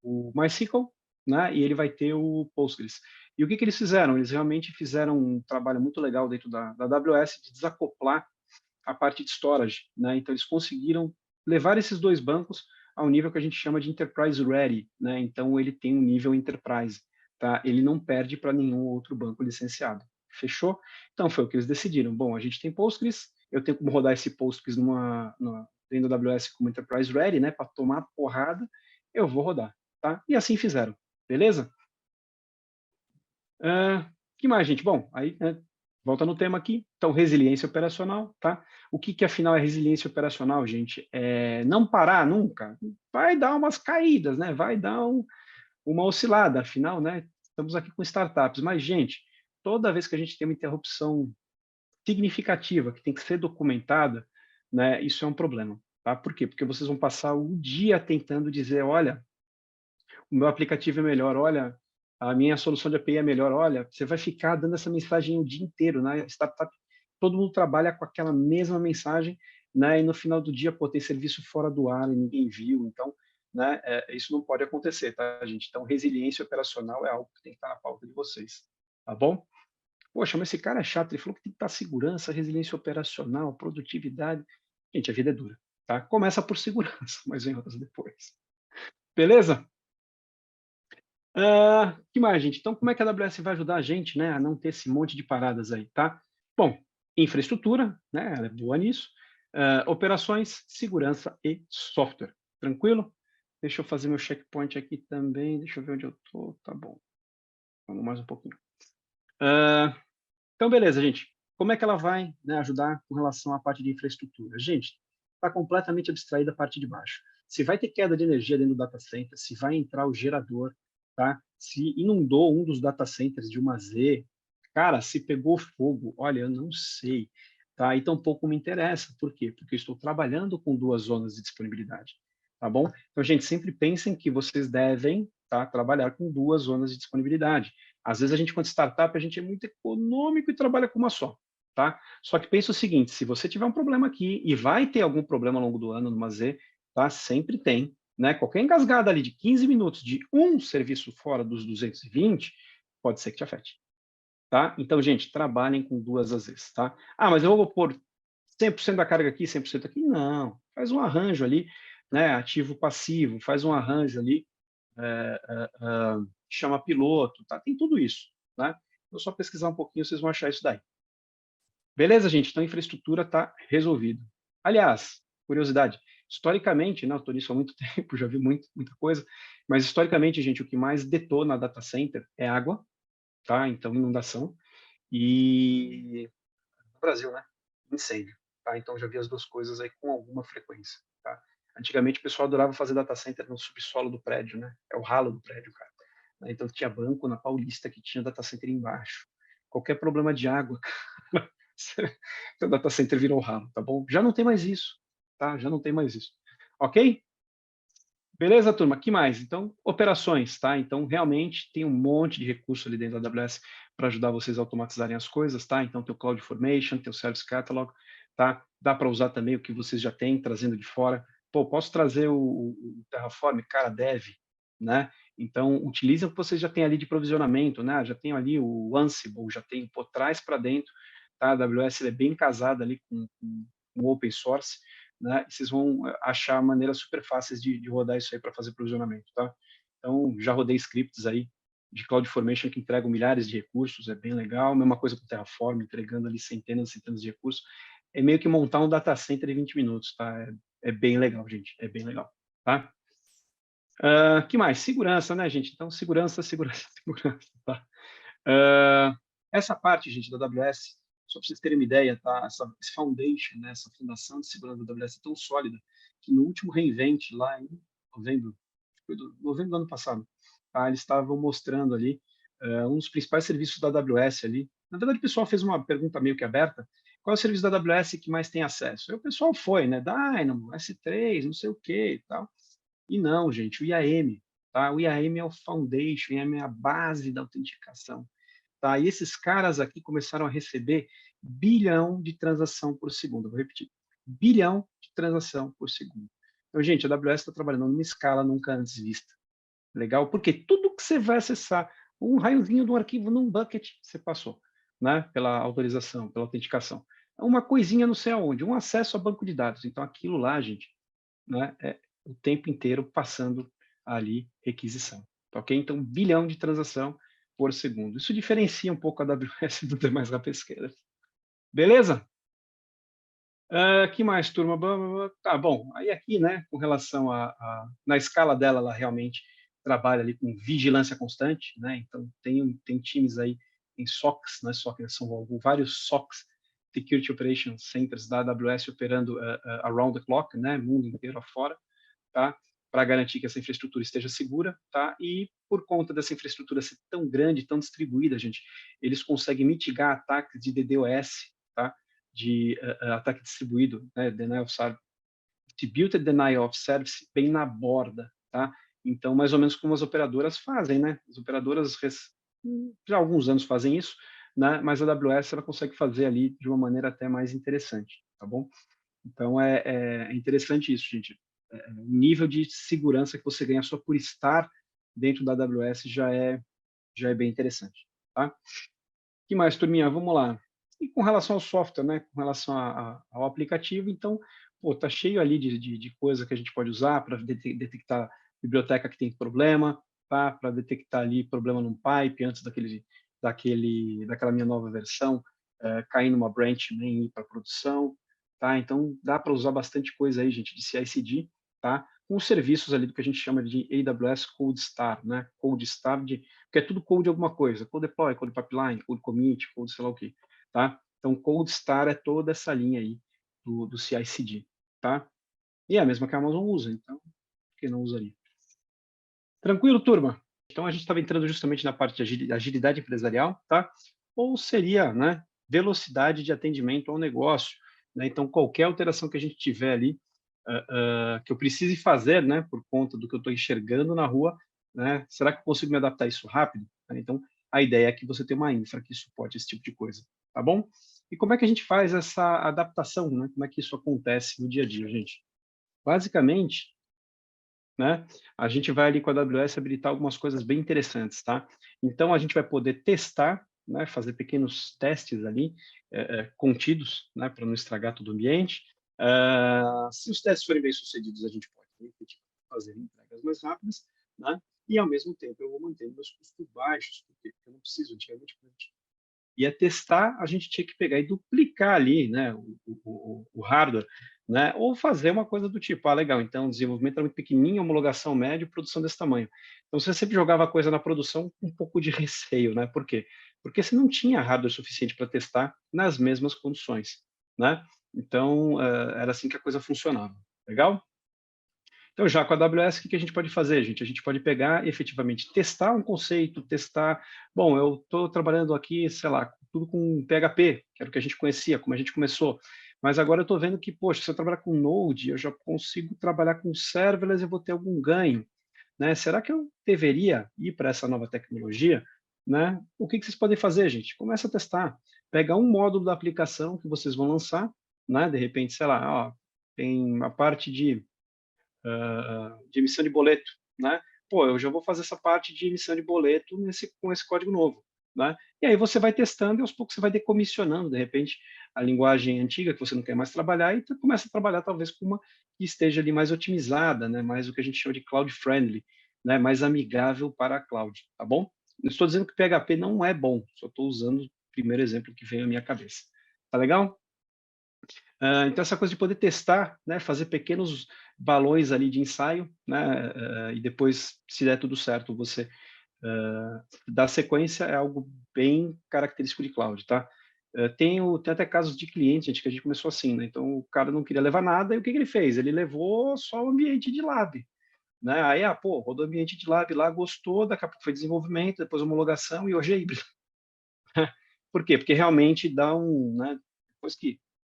[SPEAKER 1] O MySQL, né? E ele vai ter o Postgres. E o que eles fizeram? Eles realmente fizeram um trabalho muito legal dentro da AWS de desacoplar a parte de storage, né? Então, eles conseguiram levar esses dois bancos ao nível que a gente chama de Enterprise Ready, né? Então, ele tem um nível Enterprise, tá? Ele não perde para nenhum outro banco licenciado. Fechou? Então, foi o que eles decidiram. Bom, a gente tem Postgres, eu tenho como rodar esse Postgres dentro da AWS como Enterprise Ready, né? Para tomar porrada, eu vou rodar, tá? E assim fizeram, beleza? Que mais, gente? Bom, aí, né, volta no tema aqui. Então, resiliência operacional, tá? O que afinal é resiliência operacional, gente? É não parar nunca. Vai dar umas caídas, né? Vai dar uma oscilada, afinal, né? Estamos aqui com startups. Mas, gente, toda vez que a gente tem uma interrupção significativa, que tem que ser documentada, né, isso é um problema, tá? Por quê? Porque vocês vão passar o dia tentando dizer: "Olha, o meu aplicativo é melhor, olha, a minha solução de API é melhor, olha", você vai ficar dando essa mensagem o dia inteiro, né, startup, todo mundo trabalha com aquela mesma mensagem, né, e no final do dia, pô, tem serviço fora do ar e ninguém viu, então, né, isso não pode acontecer, tá, gente? Então resiliência operacional é algo que tem que estar na pauta de vocês, tá bom? Poxa, mas esse cara é chato, ele falou que tem que estar segurança, resiliência operacional, produtividade. Gente, a vida é dura, tá? Começa por segurança, mas vem outras depois. Beleza? Que mais, gente? Então, como é que a AWS vai ajudar a gente, né, a não ter esse monte de paradas aí, tá? Bom, infraestrutura, né, ela é boa nisso. Operações, segurança e software. Tranquilo? Deixa eu fazer meu checkpoint aqui também. Deixa eu ver onde eu tô. Tá bom. Vamos mais um pouquinho. Ah, Então, beleza, gente. Como é que ela vai, né, ajudar com relação à parte de infraestrutura? Gente, está completamente abstraída a parte de baixo. Se vai ter queda de energia dentro do data center, se vai entrar o gerador, tá? Se inundou um dos data centers de uma Z, cara, se pegou fogo, olha, eu não sei, tá? E tampouco me interessa. Por quê? Porque eu estou trabalhando com duas zonas de disponibilidade, tá bom? Então, gente, sempre pensem que vocês devem, tá, trabalhar com duas zonas de disponibilidade. Às vezes a gente, quando startup, a gente é muito econômico e trabalha com uma só, tá? Só que pensa o seguinte, se você tiver um problema aqui, e vai ter algum problema ao longo do ano numa Z, tá? Sempre tem, né? Qualquer engasgada ali de 15 minutos de um serviço fora dos 220, pode ser que te afete, tá? Então, gente, trabalhem com duas AZs, tá? Ah, mas eu vou pôr 100% da carga aqui, 100% aqui? Não. Faz um arranjo ali, né? Ativo passivo, faz um arranjo ali, chama piloto, tá? Tem tudo isso, né? Então, só pesquisar um pouquinho, vocês vão achar isso daí. Beleza, gente? Então, a infraestrutura está resolvida. Aliás, curiosidade, historicamente, né, eu estou nisso há muito tempo, já vi muita coisa, mas historicamente, gente, o que mais detona data center é água, tá? Então, inundação. E no Brasil, né? Incêndio, tá? Então, já vi as duas coisas aí com alguma frequência, tá? Antigamente, o pessoal adorava fazer data center no subsolo do prédio, né? É o ralo do prédio, cara. Né? Então, tinha banco na Paulista que tinha data center embaixo. Qualquer problema de água, o data center virou ralo, tá bom? Já não tem mais isso, tá? Já não tem mais isso. Ok? Beleza, turma? Que mais? Então, operações, tá? Então, realmente tem um monte de recurso ali dentro da AWS para ajudar vocês a automatizarem as coisas, tá? Então, tem o CloudFormation, tem o Service Catalog, tá? Dá para usar também o que vocês já têm, trazendo de fora. Pô, posso trazer o Terraform? Cara, deve, né? Então, utilizem o que vocês já têm ali de provisionamento, né? Já tem ali o Ansible, já tem, pô, traz para dentro, tá? A AWS é bem casada ali com o open source, né? E vocês vão achar maneiras super fáceis de rodar isso aí para fazer provisionamento, tá? Então, já rodei scripts aí de CloudFormation que entregam milhares de recursos, é bem legal. Mesma coisa com o Terraform, entregando ali centenas e centenas de recursos. É meio que montar um data center em 20 minutos, tá? É bem legal, gente, é bem legal, tá? Que mais? Segurança, né, gente? Então, segurança, segurança, segurança, tá? Uh, Essa parte, gente, da AWS, só para vocês terem uma ideia, tá? Esse foundation, né, essa fundação de segurança da AWS é tão sólida que no último reInvent, lá em novembro, novembro do ano passado, tá? Eles estavam mostrando ali um dos principais serviços da AWS ali. Na verdade, o pessoal fez uma pergunta meio que aberta, qual é o serviço da AWS que mais tem acesso? Aí o pessoal foi, né? Dynamo, S3, não sei o que e tal. E não, gente, o IAM, tá? O IAM é o foundation, o IAM é a base da autenticação. Tá? E esses caras aqui começaram a receber bilhão de transação por segundo. Vou repetir, bilhão de transação por segundo. Então, gente, a AWS está trabalhando numa escala nunca antes vista. Legal? Porque tudo que você vai acessar, um raiozinho de um arquivo num bucket, você passou, né? Pela autorização, pela autenticação. Uma coisinha não sei aonde, um acesso a banco de dados. Então, aquilo lá, gente, né, é o tempo inteiro passando ali requisição. Tá ok? Então, bilhão de transação por segundo. Isso diferencia um pouco a AWS dos demais hyperscalers. Beleza? Que mais, turma? Tá bom. Aí aqui, né, com relação na escala dela, ela realmente trabalha ali com vigilância constante, né? Então tem times aí em SOCs, né? SOC, são vários SOCs, Security Operations Centers da AWS operando around the clock, né? Mundo inteiro afora, tá? Para garantir que essa infraestrutura esteja segura, tá? E por conta dessa infraestrutura ser tão grande, tão distribuída, gente, eles conseguem mitigar ataques de DDoS, tá? De ataque distribuído, né? Denial of Service, Distributed Denial of Service, bem na borda, tá? Então, mais ou menos como as operadoras fazem, né? As operadoras já há alguns anos fazem isso, né? Mas a AWS ela consegue fazer ali de uma maneira até mais interessante, tá bom? Então, é interessante isso, gente. O nível de segurança que você ganha só por estar dentro da AWS já é bem interessante, tá? O que mais, turminha? Vamos lá. E com relação ao software, né? Com relação ao aplicativo, então, pô, tá cheio ali de coisa que a gente pode usar para detectar biblioteca que tem problema, tá? Para detectar ali problema num pipe antes daquela minha nova versão, cair numa branch nem ir para produção, tá? Então, dá para usar bastante coisa aí, gente, de CI/CD, tá? Com os serviços ali do que a gente chama de AWS Cold Star, né? Cold Star porque é tudo code alguma coisa, code deploy, code pipeline, code commit, code sei lá o quê, tá? Então, Cold Star é toda essa linha aí do CI/CD, tá? E é a mesma que a Amazon usa, então, por que não usaria? Tranquilo, turma? Então, a gente estava entrando justamente na parte de agilidade empresarial, tá? Ou seria, né, velocidade de atendimento ao negócio, né? Então, qualquer alteração que a gente tiver ali, que eu precise fazer, né, por conta do que eu estou enxergando na rua, né? Será que eu consigo me adaptar a isso rápido? Então, a ideia é que você tenha uma infra que suporte esse tipo de coisa, tá bom? E como é que a gente faz essa adaptação, né? Como é que isso acontece no dia a dia, gente? Basicamente, né? A gente vai ali com a AWS habilitar algumas coisas bem interessantes, tá? Então a gente vai poder testar, né? Fazer pequenos testes ali contidos, né? Para não estragar todo o ambiente. Se os testes forem bem sucedidos, a gente pode fazer entregas mais rápidas, né? E ao mesmo tempo eu vou manter meus custos baixos, porque eu não preciso antigamente ia testar, a gente tinha que pegar e duplicar ali, né, o hardware, né, ou fazer uma coisa do tipo, legal, então o desenvolvimento era muito pequenininho, homologação médio, produção desse tamanho. Então você sempre jogava a coisa na produção com um pouco de receio, né? Por quê? Porque você não tinha hardware suficiente para testar nas mesmas condições, né? Então, era assim que a coisa funcionava. Legal? Então, já com a AWS, o que a gente pode fazer, gente? A gente pode pegar e efetivamente testar um conceito, testar. Bom, eu estou trabalhando aqui, sei lá, tudo com PHP, que era o que a gente conhecia, como a gente começou. Mas agora eu estou vendo que, poxa, se eu trabalhar com Node, eu já consigo trabalhar com serverless e vou ter algum ganho, né? Será que eu deveria ir para essa nova tecnologia, né? O que vocês podem fazer, gente? Começa a testar. Pega um módulo da aplicação que vocês vão lançar, né? De repente, sei lá, ó, tem a parte de emissão de boleto, né? Pô, eu já vou fazer essa parte de emissão de boleto com esse código novo, né? E aí você vai testando e aos poucos você vai decomissionando, de repente, a linguagem antiga que você não quer mais trabalhar e tu começa a trabalhar talvez com uma que esteja ali mais otimizada, né? Mais o que a gente chama de cloud friendly, né? Mais amigável para a cloud, tá bom? Não estou dizendo que PHP não é bom, só estou usando o primeiro exemplo que veio à minha cabeça. Tá legal? Então, essa coisa de poder testar, né, fazer pequenos balões ali de ensaio, né, e depois, se der tudo certo, você dar sequência é algo bem característico de cloud, tá? Tem até casos de clientes, gente, que a gente começou assim, né? Então, o cara não queria levar nada, e o que ele fez? Ele levou só o ambiente de lab, né? Aí, pô, rodou o ambiente de lab lá, gostou, daqui a pouco foi desenvolvimento, depois homologação, e hoje é híbrido. Por quê? Porque realmente dá né,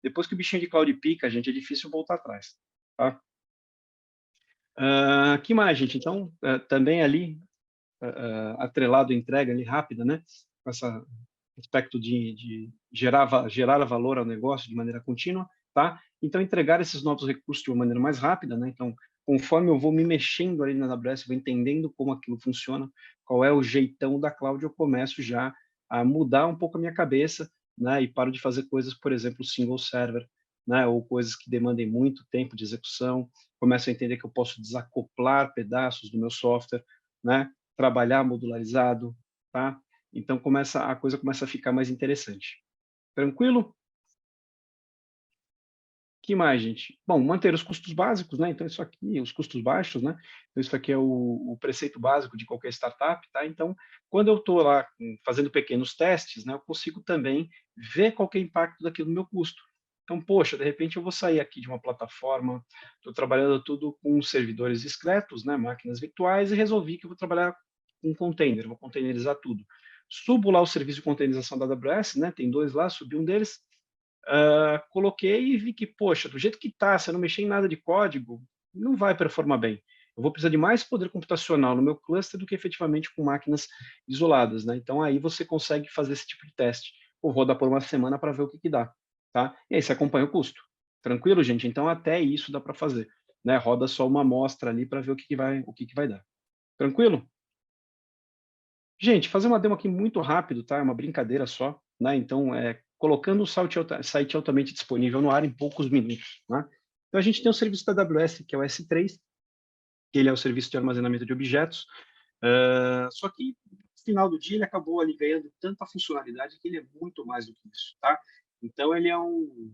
[SPEAKER 1] depois que o bichinho de cloud pica, gente, é difícil voltar atrás, tá? Que mais, gente? Então, também ali, atrelado à entrega ali rápida, né? Com esse aspecto de gerar valor ao negócio de maneira contínua, tá? Então, entregar esses novos recursos de uma maneira mais rápida, né? Então, conforme eu vou me mexendo ali na AWS, vou entendendo como aquilo funciona, qual é o jeitão da cloud, eu começo já a mudar um pouco a minha cabeça, né? E paro de fazer coisas, por exemplo, single server, né? Ou coisas que demandem muito tempo de execução. Começo a entender que eu posso desacoplar pedaços do meu software, né? Trabalhar modularizado, tá? Então a coisa começa a ficar mais interessante. Tranquilo? Que mais, gente? Bom, manter os custos básicos, né? Então isso aqui, os custos baixos, né? Então isso aqui é o preceito básico de qualquer startup, tá? Então, quando eu estou lá fazendo pequenos testes, né, eu consigo também ver qual que é o impacto daquilo no meu custo. Então, poxa, de repente eu vou sair aqui de uma plataforma, estou trabalhando tudo com servidores discretos, né, máquinas virtuais, e resolvi que eu vou trabalhar com container, vou containerizar tudo. Subo lá o serviço de containerização da AWS, né? Tem dois lá, subi um deles, Coloquei e vi que, poxa, do jeito que está, se eu não mexer em nada de código, não vai performar bem. Eu vou precisar de mais poder computacional no meu cluster do que efetivamente com máquinas isoladas, né? Então aí você consegue fazer esse tipo de teste. Ou rodar por uma semana para ver o que, que dá, tá? E aí você acompanha o custo. Tranquilo, gente? Então até isso dá para fazer, né? Roda só uma amostra ali para ver o que, que vai dar. Tranquilo? Gente, fazer uma demo aqui muito rápido, tá? É uma brincadeira só, né? Então, colocando o site altamente disponível no ar em poucos minutos, né? Então, a gente tem o serviço da AWS, que é o S3, que ele é o serviço de armazenamento de objetos, só que no final do dia ele acabou ali ganhando tanta funcionalidade que ele é muito mais do que isso, tá? Então, ele é o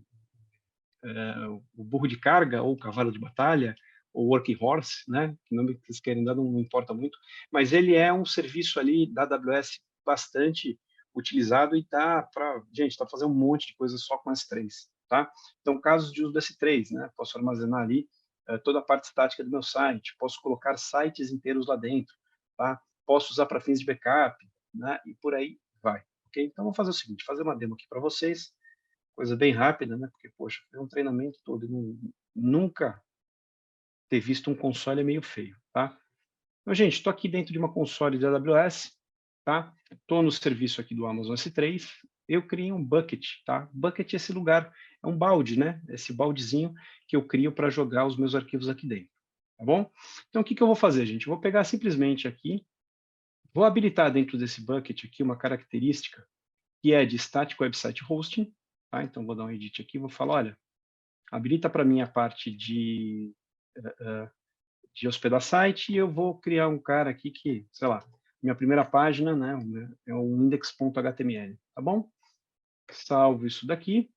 [SPEAKER 1] burro de carga ou cavalo de batalha ou workhorse, né? Que nome que vocês querem dar não importa muito, mas ele é um serviço ali da AWS bastante utilizado e dá para, gente, tá fazendo um monte de coisa só com S3, tá? Então, casos de uso do S3, né? Posso armazenar ali toda a parte estática do meu site, posso colocar sites inteiros lá dentro, tá? Posso usar para fins de backup, né? E por aí vai, ok? Então, vou fazer o seguinte, fazer uma demo aqui para vocês, coisa bem rápida, né? Porque, poxa, foi um treinamento todo, nunca ter visto um console é meio feio, tá? Então, gente, estou aqui dentro de uma console da AWS, tá? Estou no serviço aqui do Amazon S3, eu criei um bucket, tá? Bucket é esse lugar, é um balde, né? Esse baldezinho que eu crio para jogar os meus arquivos aqui dentro, tá bom? Então, o que que eu vou fazer, gente? Eu vou pegar simplesmente aqui, vou habilitar dentro desse bucket aqui uma característica que é de Static Website Hosting, tá? Então, vou dar um edit aqui, vou falar, olha, habilita para mim a parte de hospedar site e eu vou criar um cara aqui que, sei lá, minha primeira página, né, é o index.html, tá bom? Salvo isso daqui.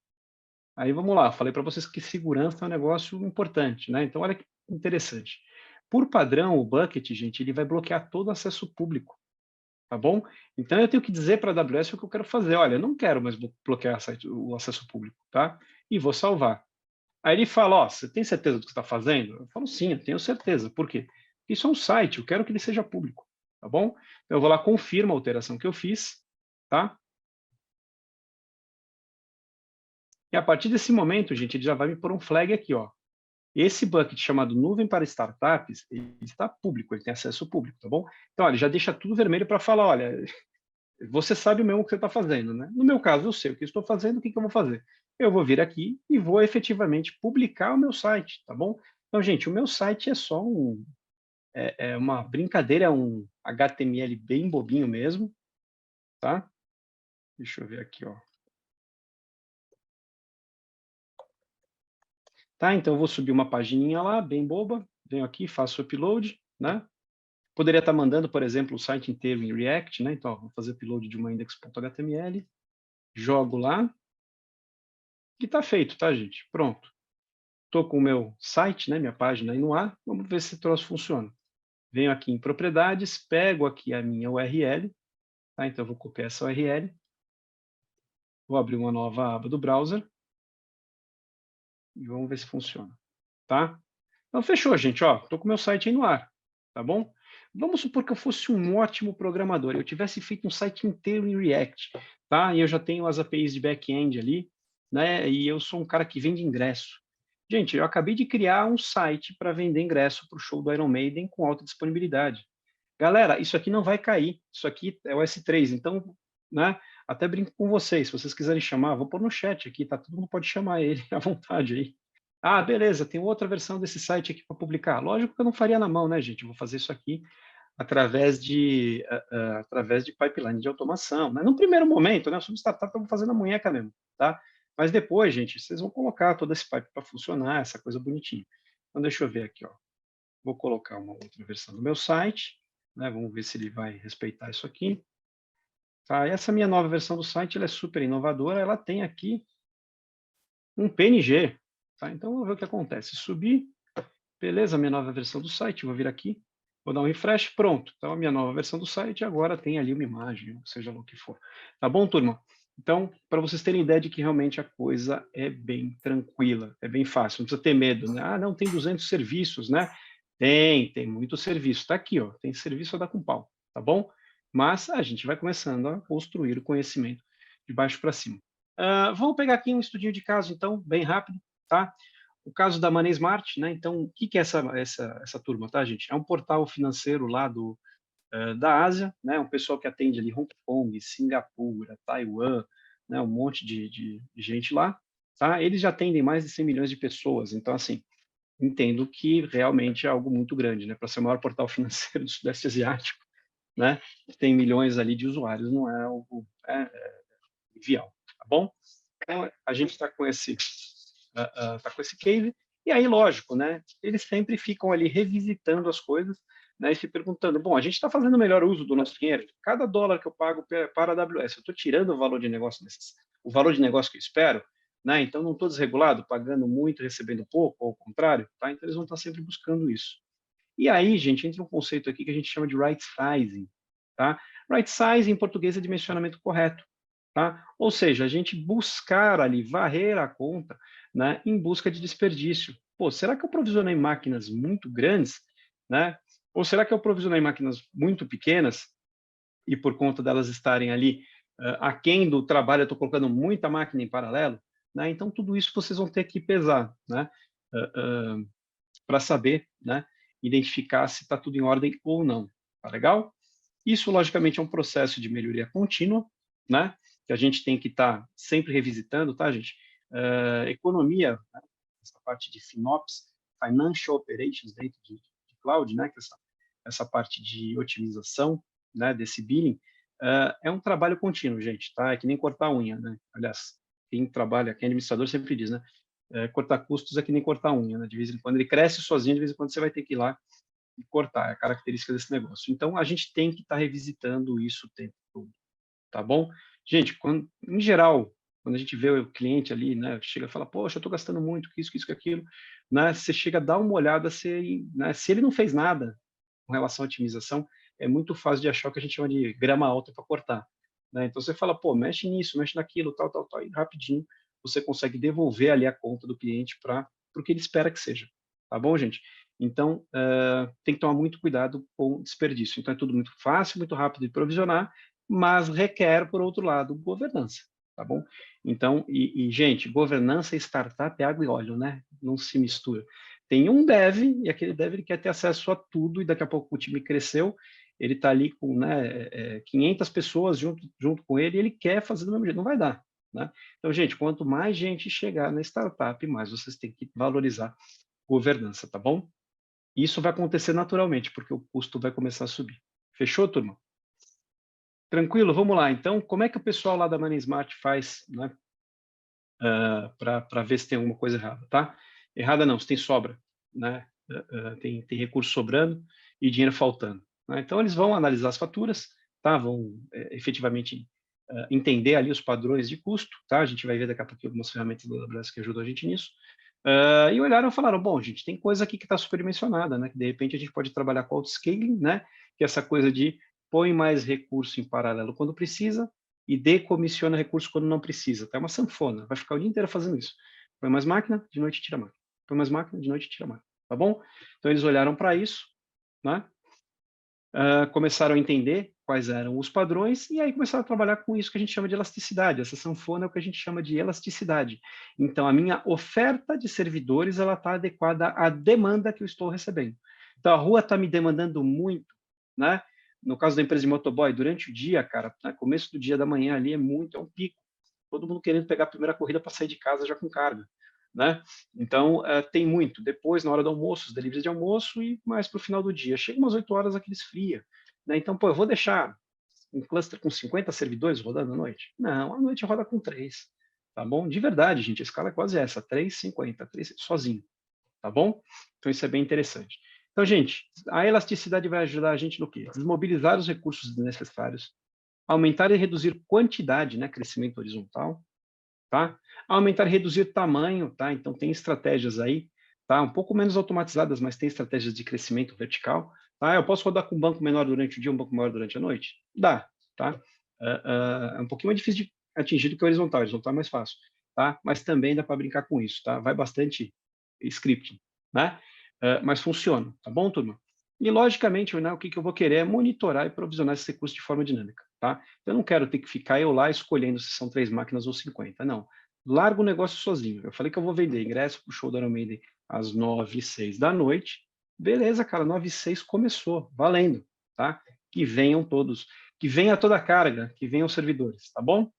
[SPEAKER 1] Aí vamos lá, falei para vocês que segurança é um negócio importante, né? Então olha que interessante. Por padrão, o bucket, gente, ele vai bloquear todo acesso público, tá bom? Então eu tenho que dizer para a AWS o que eu quero fazer. Olha, eu não quero mais bloquear o acesso público, tá? E vou salvar. Aí ele fala, ó, você tem certeza do que está fazendo? Eu falo, sim, eu tenho certeza. Por quê? Isso é um site, eu quero que ele seja público, tá bom? Então, eu vou lá, confirmo a alteração que eu fiz, tá? E a partir desse momento, gente, ele já vai me pôr um flag aqui, ó. Esse bucket chamado Nuvem para Startups, ele está público, ele tem acesso público, tá bom? Então, ó, ele já deixa tudo vermelho para falar, olha, você sabe mesmo o que você está fazendo, né? No meu caso, eu sei o que estou fazendo, o que, que eu vou fazer? Eu vou vir aqui e vou efetivamente publicar o meu site, tá bom? Então, gente, o meu site é só é uma brincadeira, é um HTML bem bobinho mesmo, tá? Deixa eu ver aqui, ó. Tá, então eu vou subir uma pagininha lá, bem boba, venho aqui, faço o upload, né? Poderia estar mandando, por exemplo, o site inteiro em React, né? Então, ó, vou fazer upload de uma index.html, jogo lá, e tá feito, tá, gente? Pronto. Tô com o meu site, né, minha página aí no ar, vamos ver se esse troço funciona. Venho aqui em propriedades, pego aqui a minha URL, tá? Então eu vou copiar essa URL, vou abrir uma nova aba do browser e vamos ver se funciona, tá? Então fechou, gente, ó, tô com o meu site aí no ar, tá bom? Vamos supor que eu fosse um ótimo programador, eu tivesse feito um site inteiro em React, tá? E eu já tenho as APIs de back-end ali, né? E eu sou um cara que vende ingresso. Gente, eu acabei de criar um site para vender ingresso para o show do Iron Maiden com alta disponibilidade. Galera, isso aqui não vai cair. Isso aqui é o S3, então, né? Até brinco com vocês. Se vocês quiserem chamar, vou pôr no chat aqui, tá? Todo mundo pode chamar ele à vontade aí. Ah, beleza, tem outra versão desse site aqui para publicar. Lógico que eu não faria na mão, né, gente? Eu vou fazer isso aqui através de pipeline de automação, né? No primeiro momento, né? Eu sou startup, eu vou fazer na munheca mesmo, tá? Mas depois, gente, vocês vão colocar todo esse pipe para funcionar, essa coisa bonitinha. Então, deixa eu ver aqui, ó. Vou colocar uma outra versão do meu site, né? Vamos ver se ele vai respeitar isso aqui. Tá? Essa minha nova versão do site, ela é super inovadora, ela tem aqui um PNG, tá? Então, vamos ver o que acontece. Subir, beleza, minha nova versão do site, vou vir aqui, vou dar um refresh, pronto. Então, a minha nova versão do site agora tem ali uma imagem, seja lá o que for. Tá bom, turma? Então, para vocês terem ideia de que realmente a coisa é bem tranquila, é bem fácil, não precisa ter medo, né? Ah, não, tem 200 serviços, né? Tem muito serviço. Está aqui, ó, tem serviço a dar com pau, tá bom? Mas a gente vai começando a construir o conhecimento de baixo para cima. Vamos pegar aqui um estudinho de caso, então, bem rápido, tá? O caso da Money Smart, né? Então, o que que é essa turma, tá, gente? É um portal financeiro lá da Ásia, né? Um pessoal que atende ali Hong Kong, Singapura, Taiwan, né? Um monte de gente lá, tá? Eles já atendem mais de 100 milhões de pessoas, então, assim, entendo que realmente é algo muito grande, né? Para ser o maior portal financeiro do Sudeste Asiático, né? Tem milhões ali de usuários, não é algo trivial, tá bom? Então, a gente está com tá com esse case, e aí, lógico, né? Eles sempre ficam ali revisitando as coisas, né? E se perguntando, bom, a gente está fazendo o melhor uso do nosso dinheiro? Cada dólar que eu pago para a AWS, eu estou tirando o valor de negócio o valor de negócio que eu espero, né? Então, não estou desregulado, pagando muito, recebendo pouco, ou ao contrário, tá? Então, eles vão estar sempre buscando isso. E aí, gente, entra um conceito aqui que a gente chama de right sizing, tá? Right sizing em português é dimensionamento correto, tá? Ou seja, a gente buscar ali, varrer a conta, né, em busca de desperdício. Pô, será que eu provisionei máquinas muito grandes, né? Ou será que eu provisionei máquinas muito pequenas e por conta delas estarem ali aquém do trabalho, eu estou colocando muita máquina em paralelo, né? Então, tudo isso vocês vão ter que pesar, né? Para saber, né, identificar se está tudo em ordem ou não. Tá legal? Isso, logicamente, é um processo de melhoria contínua, né, que a gente tem que estar sempre revisitando, tá, gente? Economia, né, essa parte de FinOps, Financial Operations dentro de Cloud, né, que essa parte de otimização, né, desse billing, é um trabalho contínuo, gente, tá? É que nem cortar unha, né? Aliás, quem trabalha, quem é administrador sempre diz, né? Cortar custos é que nem cortar unha, né? De vez em quando ele cresce sozinho, de vez em quando você vai ter que ir lá e cortar, é a característica desse negócio. Então, a gente tem que estar revisitando isso o tempo todo, tá bom? Gente, em geral, quando a gente vê o cliente ali, né, chega e fala, poxa, eu estou gastando muito, que isso, que aquilo, né, você chega a dar uma olhada, né, se ele não fez nada com relação à otimização, é muito fácil de achar o que a gente chama de grama alta para cortar, né? Então, você fala, pô, mexe nisso, mexe naquilo, tal, tal, tal, e rapidinho você consegue devolver ali a conta do cliente para o que ele espera que seja, tá bom, gente? Então, tem que tomar muito cuidado com o desperdício. Então, é tudo muito fácil, muito rápido de provisionar, mas requer, por outro lado, governança, tá bom? Então, gente, governança e startup é água e óleo, né? Não se mistura. Tem um dev, e aquele dev ele quer ter acesso a tudo, e daqui a pouco o time cresceu, ele está ali com, né, 500 pessoas junto com ele, e ele quer fazer do mesmo jeito, não vai dar, né? Então, gente, quanto mais gente chegar na startup, mais vocês têm que valorizar governança, tá bom? Isso vai acontecer naturalmente, porque o custo vai começar a subir. Fechou, turma? Tranquilo? Vamos lá. Então, como é que o pessoal lá da Money Smart faz, né, para ver se tem alguma coisa errada, tá? Errada não, se tem sobra, né? Tem recurso sobrando e dinheiro faltando, né? Então, eles vão analisar as faturas, tá? Vão efetivamente entender ali os padrões de custo, tá? A gente vai ver daqui a pouco algumas ferramentas da AWS que ajudam a gente nisso. E olharam e falaram, bom, gente, tem coisa aqui que está superdimensionada, né? Que de repente a gente pode trabalhar com auto-scaling, né? Que é essa coisa de põe mais recurso em paralelo quando precisa e decomissiona recurso quando não precisa. Tá? É uma sanfona, vai ficar o dia inteiro fazendo isso. Põe mais máquina, de noite tira máquina. Põe mais máquina, de noite tira máquina. Tá bom? Então eles olharam para isso, né? Começaram a entender quais eram os padrões e aí começaram a trabalhar com isso que a gente chama de elasticidade. Essa sanfona é o que a gente chama de elasticidade. Então, a minha oferta de servidores ela está adequada à demanda que eu estou recebendo. Então, a rua está me demandando muito, né? No caso da empresa de motoboy, durante o dia, cara, no começo do dia da manhã ali é um pico. Todo mundo querendo pegar a primeira corrida para sair de casa já com carga, né? Então, tem muito. Depois, na hora do almoço, os deliveries de almoço e mais para o final do dia. Chega umas 8 horas aqui esfria, né? Então, pô, eu vou deixar um cluster com 50 servidores rodando à noite? Não, à noite roda com 3, tá bom? De verdade, gente, a escala é quase essa, 3, 50, 3 sozinho, tá bom? Então, isso é bem interessante. Então, gente, a elasticidade vai ajudar a gente no quê? Desmobilizar os recursos desnecessários, aumentar e reduzir quantidade, né? Crescimento horizontal, tá? Aumentar e reduzir tamanho, tá? Então tem estratégias aí, tá? Um pouco menos automatizadas, mas tem estratégias de crescimento vertical, tá? Eu posso rodar com um banco menor durante o dia, um banco maior durante a noite? Dá, tá? É um pouquinho mais difícil de atingir do que o horizontal é mais fácil, tá? Mas também dá para brincar com isso, tá? Vai bastante scripting, né? Mas funciona, tá bom, turma? E, logicamente, né, o que eu vou querer é monitorar e provisionar esse recurso de forma dinâmica. tá? Então, eu não quero ter que ficar eu lá escolhendo se são 3 máquinas ou 50, não. Largo o negócio sozinho. Eu falei que eu vou vender ingresso para o show do Iron Maiden às 9h06 da noite. Beleza, cara, 9h06 começou, valendo, tá? Que venham todos, que venha toda a carga, que venham os servidores, tá bom?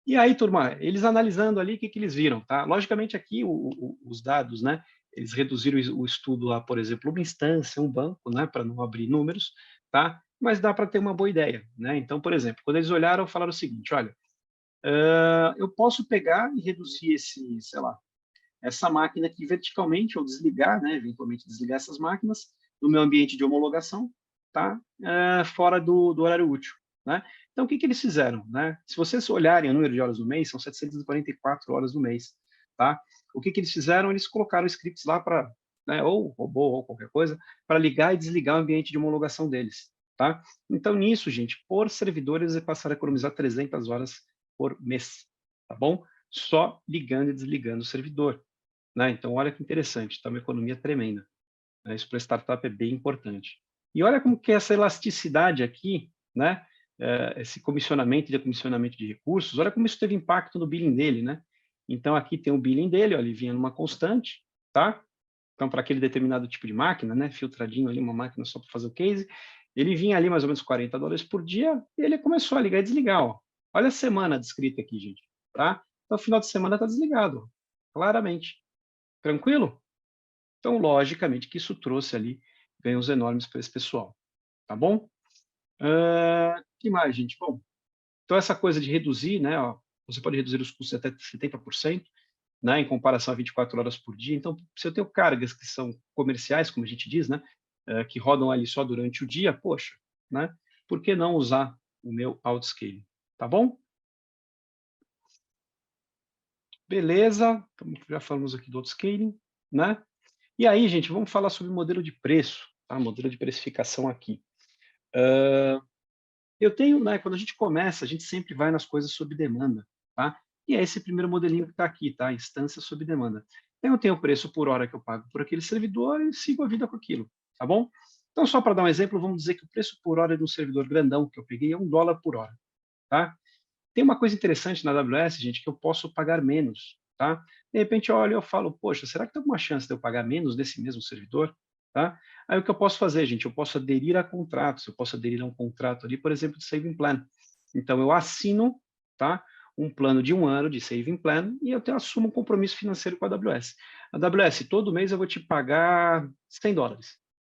[SPEAKER 1] E aí, turma, eles analisando ali, o que que eles viram, tá? Logicamente aqui os dados, né, eles reduziram o estudo lá, por exemplo, uma instância, um banco, né, para não abrir números, tá? Mas dá para ter uma boa ideia, né? Então, por exemplo, quando eles olharam, falaram o seguinte: olha, eu posso pegar e reduzir esse, sei lá, essa máquina aqui verticalmente, ou desligar, né, eventualmente desligar essas máquinas no meu ambiente de homologação, tá? Fora do horário útil, né? Então, o que que eles fizeram, né? Se vocês olharem o número de horas do mês, são 744 horas do mês, tá? O que que eles fizeram? Eles colocaram scripts lá para, né, ou robô ou qualquer coisa, para ligar e desligar o ambiente de homologação deles, tá? Então, nisso, gente, por servidor, eles passaram a economizar 300 horas por mês, tá bom? Só ligando e desligando o servidor, né? Então, olha que interessante, está uma economia tremenda, né? Isso para startup é bem importante. E olha como que é essa elasticidade aqui, né? Esse comissionamento e decomissionamento de recursos, olha como isso teve impacto no billing dele, né? Então, aqui tem o billing dele, ó, ele vinha numa constante, tá? Então, para aquele determinado tipo de máquina, né? Filtradinho ali, uma máquina só para fazer o case, ele vinha ali mais ou menos $40 por dia, e ele começou a ligar e desligar, ó. Olha a semana descrita aqui, gente, tá? Então, final de semana está desligado, ó, claramente. Tranquilo? Então, logicamente que isso trouxe ali ganhos enormes para esse pessoal, tá bom? Que mais, gente? Bom, então essa coisa de reduzir, né, ó, você pode reduzir os custos até 70%, né, em comparação a 24 horas por dia. Então, se eu tenho cargas que são comerciais, como a gente diz, né, que rodam ali só durante o dia, poxa, né, por que não usar o meu autoscaling, tá bom? Beleza, então, já falamos aqui do autoscaling, né? E aí, gente, vamos falar sobre modelo de preço, tá? Modelo de precificação aqui. Eu tenho, né, quando a gente começa, a gente sempre vai nas coisas sob demanda, tá? E é esse primeiro modelinho que está aqui, tá? Instância sob demanda. Então, eu tenho o preço por hora que eu pago por aquele servidor e sigo a vida com aquilo, tá bom? Então, só para dar um exemplo, vamos dizer que o preço por hora de um servidor grandão que eu peguei é $1 por hora, tá? Tem uma coisa interessante na AWS, gente, que eu posso pagar menos, tá? De repente eu olho e eu falo, poxa, será que tem alguma chance de eu pagar menos desse mesmo servidor? Tá? Aí o que eu posso fazer, gente? Eu posso aderir a contratos, eu posso aderir a um contrato ali, por exemplo, de saving plan. Então eu assino, tá? Um plano de 1 ano de saving plan e assumo um compromisso financeiro com a AWS. A AWS, todo mês eu vou te pagar $100,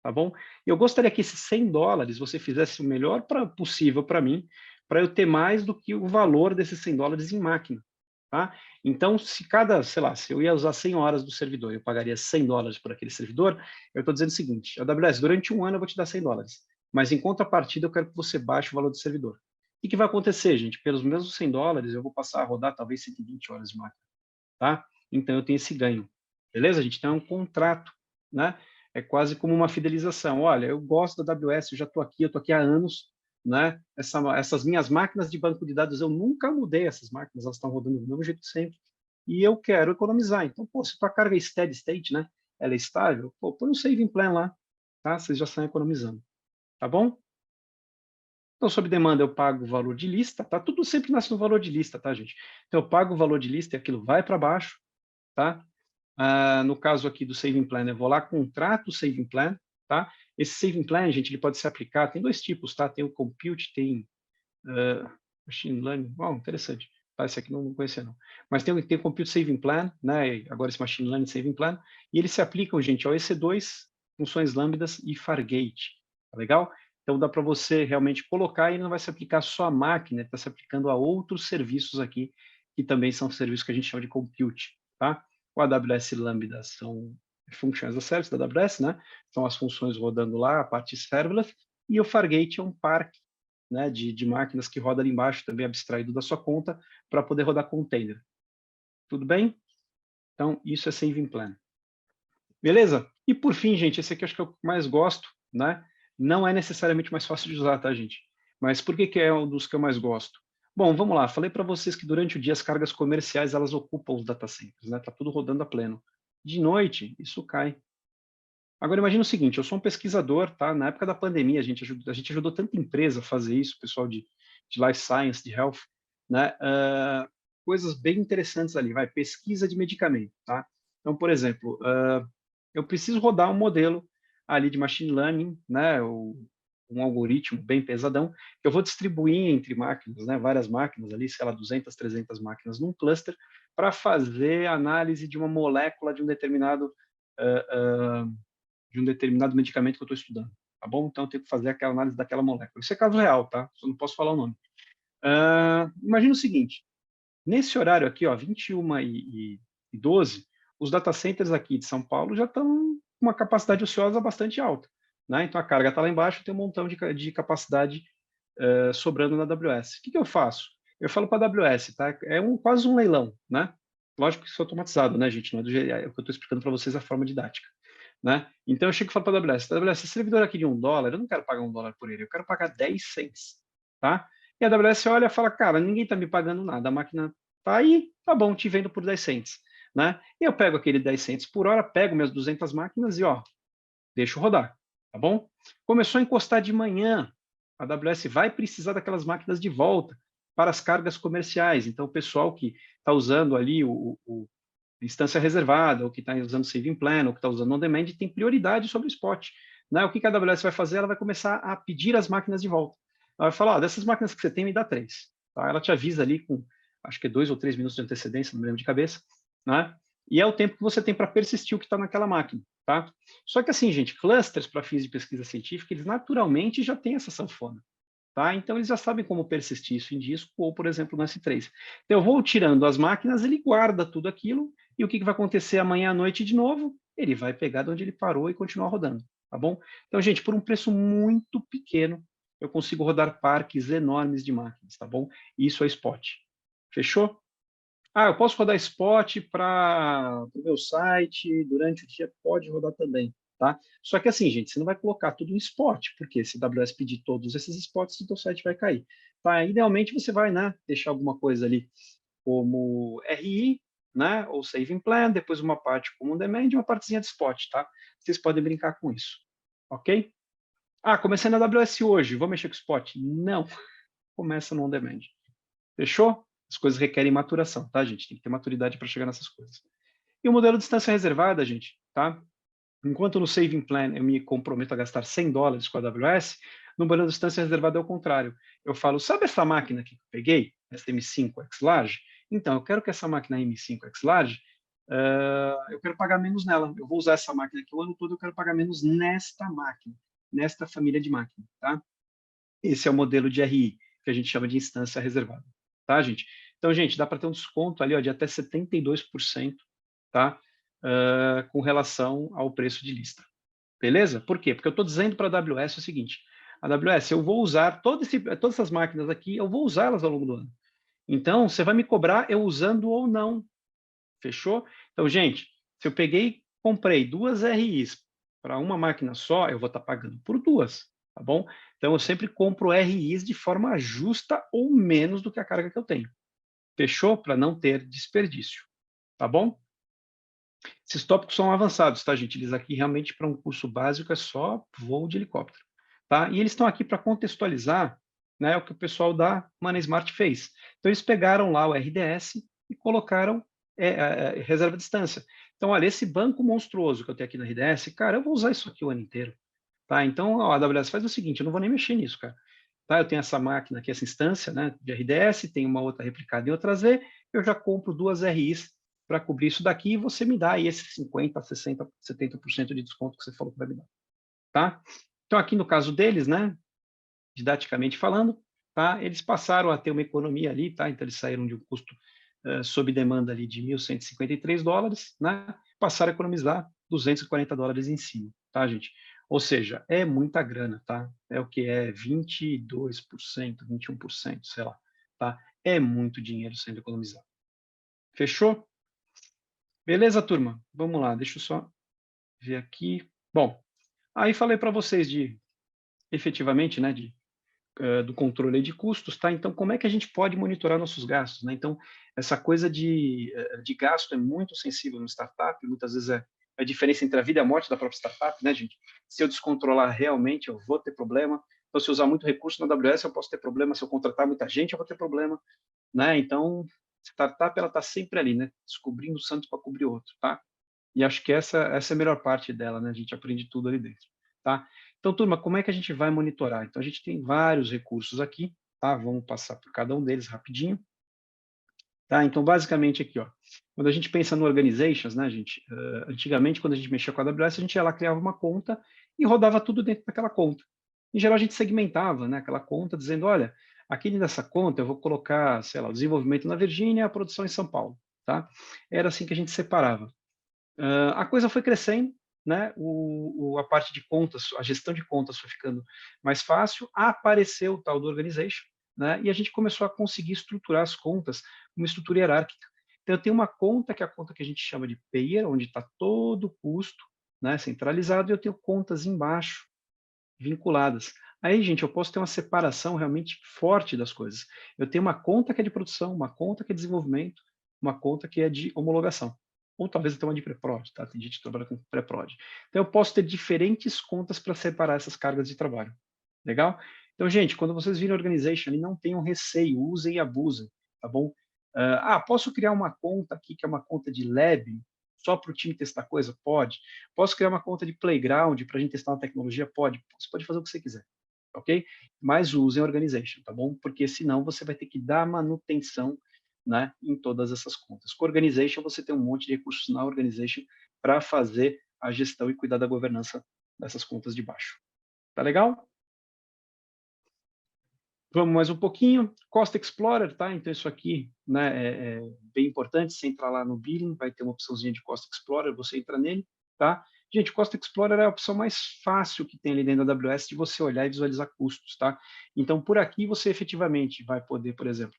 [SPEAKER 1] tá bom? E eu gostaria que esses $100 você fizesse o melhor possível para mim, para eu ter mais do que o valor desses $100 em máquina, tá? Então, se cada, sei lá, se eu ia usar 100 horas do servidor, eu pagaria $100 por aquele servidor, eu estou dizendo o seguinte: AWS, durante 1 ano eu vou te dar $100, mas em contrapartida eu quero que você baixe o valor do servidor. O que vai acontecer, gente? Pelos mesmos $100, eu vou passar a rodar talvez 120 horas de máquina, tá? Então eu tenho esse ganho, beleza, gente? Então é um contrato, né? É quase como uma fidelização. Olha, eu gosto da AWS, eu já estou aqui, eu estou aqui há anos, né? Essas minhas máquinas de banco de dados, eu nunca mudei essas máquinas, elas estão rodando do mesmo jeito sempre. E eu quero economizar. Então, pô, se tua carga é steady state, né? Ela é estável, pô, põe um saving plan lá, tá? Vocês já estão economizando, tá bom? Então, sob demanda, eu pago o valor de lista, tá? Tudo sempre nasce no valor de lista, tá, gente? Então, eu pago o valor de lista e aquilo vai para baixo, tá? No caso aqui do Saving Plan, eu vou lá, contrato o Saving Plan, tá? Esse Saving Plan, gente, ele pode se aplicar, tem 2 tipos, tá? Tem o Compute, tem Machine Learning, interessante. Tá, esse aqui não conhecia não. Mas tem o Compute Saving Plan, né? Agora esse Machine Learning Saving Plan, e eles se aplicam, gente, ao EC2, funções lambdas e Fargate, tá legal? Então dá para você realmente colocar e ele não vai se aplicar só à máquina, está se aplicando a outros serviços aqui, que também são serviços que a gente chama de Compute, tá? O AWS Lambda são Function as a Service da AWS, né? São as funções rodando lá, a parte serverless, e o Fargate é um parque, né, de máquinas que roda ali embaixo, também abstraído da sua conta, para poder rodar container. Tudo bem? Então, isso é Saving Plan. Beleza? E por fim, gente, esse aqui eu acho que é o que eu mais gosto, né? Não é necessariamente mais fácil de usar, tá, gente? Mas por que é um dos que eu mais gosto? Bom, vamos lá. Falei para vocês que durante o dia as cargas comerciais elas ocupam os data centers, né? Tá tudo rodando a pleno. De noite, isso cai. Agora imagina o seguinte, eu sou um pesquisador, tá? Na época da pandemia, a gente ajudou tanta empresa a fazer isso, pessoal de life science, de health, né? Coisas bem interessantes ali, vai, pesquisa de medicamento, tá? Então, por exemplo, eu preciso rodar um modelo ali de machine learning, né? Um algoritmo bem pesadão, que eu vou distribuir entre máquinas, né? Várias máquinas ali, sei lá, 200, 300 máquinas num cluster, para fazer análise de uma molécula uh, uh, de um determinado medicamento que eu estou estudando, tá bom? Então, eu tenho que fazer aquela análise daquela molécula. Isso é caso real, tá? Só não posso falar o nome. Imagina o seguinte, nesse horário aqui, ó, 21h12, os data centers aqui de São Paulo já estão com uma capacidade ociosa bastante alta, né? Então, a carga está lá embaixo, tem um montão de capacidade sobrando na AWS. O que eu faço? Eu falo para a AWS, tá? É quase um leilão, né? Lógico que isso é automatizado, né, gente? Não é do jeito, é o que eu estou explicando para vocês a forma didática. Né? Então eu chego e falo para a AWS, esse servidor aqui de $1, eu não quero pagar $1 por ele, eu quero pagar 10 cents, tá? E a AWS olha e fala, cara, ninguém está me pagando nada, a máquina tá aí, tá bom, te vendo por 10 cents, né? E eu pego aquele 10 cents por hora, pego minhas 200 máquinas e, ó, deixo rodar, tá bom? Começou a encostar de manhã, a AWS vai precisar daquelas máquinas de volta para as cargas comerciais, então o pessoal que está usando ali o instância reservada, ou que está usando saving plan, ou que está usando on-demand, tem prioridade sobre o spot. Né? O que a AWS vai fazer? Ela vai começar a pedir as máquinas de volta. Ela vai falar, dessas máquinas que você tem, me dá 3. Tá? Ela te avisa ali com, acho que 2 ou 3 minutos de antecedência, não me lembro de cabeça, né? E é o tempo que você tem para persistir o que está naquela máquina. Tá? Só que assim, gente, clusters para fins de pesquisa científica, eles naturalmente já têm essa sanfona. Tá? Então, eles já sabem como persistir isso em disco ou, por exemplo, no S3. Então, eu vou tirando as máquinas, ele guarda tudo aquilo, e o que vai acontecer amanhã à noite de novo? Ele vai pegar de onde ele parou e continuar rodando, tá bom? Então, gente, por um preço muito pequeno, eu consigo rodar parques enormes de máquinas, tá bom? Isso é spot. Fechou? Eu posso rodar spot para o meu site durante o dia, pode rodar também, tá? Só que assim, gente, você não vai colocar tudo em spot, porque se a AWS pedir todos esses spots, o seu site vai cair. Tá? Idealmente, você vai, né, deixar alguma coisa ali como RI, né, ou Saving Plan, depois uma parte como on demand e uma partezinha de spot, tá? Vocês podem brincar com isso, ok? Comecei na AWS hoje, vou mexer com spot? Não, começa no on demand. Fechou? As coisas requerem maturação, tá, gente? Tem que ter maturidade para chegar nessas coisas. E o modelo de distância reservada, gente, tá? Enquanto no Saving Plan eu me comprometo a gastar $100 com a AWS, no modelo de distância reservada é o contrário. Eu falo, sabe essa máquina aqui que eu peguei, essa M5X Large? Então, eu quero que essa máquina M5X Large, eu quero pagar menos nela. Eu vou usar essa máquina aqui o ano todo, eu quero pagar menos nesta máquina, nesta família de máquina, tá? Esse é o modelo de RI, que a gente chama de instância reservada, tá, gente? Então, gente, dá para ter um desconto ali ó, de até 72%, tá? Com relação ao preço de lista. Beleza? Por quê? Porque eu estou dizendo para a AWS o seguinte, a AWS, eu vou usar todas essas máquinas aqui, eu vou usá-las ao longo do ano. Então, você vai me cobrar eu usando ou não. Fechou? Então, gente, se eu peguei, comprei 2 RIs para uma máquina só, eu vou estar pagando por 2, tá bom? Então, eu sempre compro RIs de forma justa ou menos do que a carga que eu tenho. Fechou? Para não ter desperdício, tá bom? Esses tópicos são avançados, tá, gente? Eles aqui realmente para um curso básico é só voo de helicóptero, tá? E eles estão aqui para contextualizar, né, o que o pessoal da Money Smart fez. Então eles pegaram lá o RDS e colocaram reserva de distância. Então, olha, esse banco monstruoso que eu tenho aqui no RDS, cara, eu vou usar isso aqui o ano inteiro, tá? Então, a AWS faz o seguinte, eu não vou nem mexer nisso, cara. Tá? Eu tenho essa máquina aqui, essa instância, né, de RDS, tem uma outra replicada em outra Z, eu já compro 2 RIs para cobrir isso daqui e você me dá aí esses 50%, 60%, 70% de desconto que você falou que vai me dar. Tá? Então, aqui no caso deles, né, didaticamente falando, tá, eles passaram a ter uma economia ali, tá? Então, eles saíram de um custo sob demanda ali de $1.153, né? Passaram a economizar $240 em cima, tá, gente? Ou seja, é muita grana, tá? É o que é 22%, 21%, sei lá, tá? É muito dinheiro sendo economizado. Fechou? Beleza, turma? Vamos lá, deixa eu só ver aqui. Bom, aí falei para vocês de, efetivamente, né, do controle de custos, tá? Então, como é que a gente pode monitorar nossos gastos, né? Então, essa coisa de gasto é muito sensível no startup, muitas vezes a diferença entre a vida e a morte da própria startup, né, gente? Se eu descontrolar realmente, eu vou ter problema. Então, se eu usar muito recurso na AWS, eu posso ter problema. Se eu contratar muita gente, eu vou ter problema, né? Então, startup, ela está sempre ali, né? Descobrindo o santo para cobrir outro, tá? E acho que essa é a melhor parte dela, né? A gente aprende tudo ali dentro, tá? Então, turma, como é que a gente vai monitorar? Então, a gente tem vários recursos aqui, tá? Vamos passar por cada um deles rapidinho. Tá? Então, basicamente aqui, ó, quando a gente pensa no organizations, né, gente, antigamente, quando a gente mexia com a AWS, a gente ia lá, criava uma conta e rodava tudo dentro daquela conta. Em geral, a gente segmentava, né, aquela conta, dizendo, olha, aqui nessa conta eu vou colocar, sei lá, o desenvolvimento na Virgínia e a produção em São Paulo, tá? Era assim que a gente separava. A coisa foi crescendo, né, a parte de contas, a gestão de contas foi ficando mais fácil, apareceu o tal do organization, né, e a gente começou a conseguir estruturar as contas uma estrutura hierárquica. Então, eu tenho uma conta, que é a conta que a gente chama de payer, onde está todo o custo, né, centralizado, e eu tenho contas embaixo, vinculadas. Aí, gente, eu posso ter uma separação realmente forte das coisas. Eu tenho uma conta que é de produção, uma conta que é de desenvolvimento, uma conta que é de homologação. Ou talvez até uma de pré-prod, tá? Tem gente que trabalha com pré-prod. Então, eu posso ter diferentes contas para separar essas cargas de trabalho. Legal? Então, gente, quando vocês virem organization, não tenham receio, usem e abusem, tá bom? Posso criar uma conta aqui, que é uma conta de lab, só para o time testar coisa? Pode. Posso criar uma conta de playground para a gente testar uma tecnologia? Pode. Você pode fazer o que você quiser, ok? Mas usem organization, tá bom? Porque senão você vai ter que dar manutenção, né, em todas essas contas. Com organization, você tem um monte de recursos na organization para fazer a gestão e cuidar da governança dessas contas de baixo. Tá legal? Vamos mais um pouquinho. Cost Explorer, tá? Então, isso aqui, né, é bem importante. Você entrar lá no billing, vai ter uma opçãozinha de Cost Explorer, você entra nele, tá? Gente, Cost Explorer é a opção mais fácil que tem ali dentro da AWS de você olhar e visualizar custos, tá? Então, por aqui você efetivamente vai poder, por exemplo,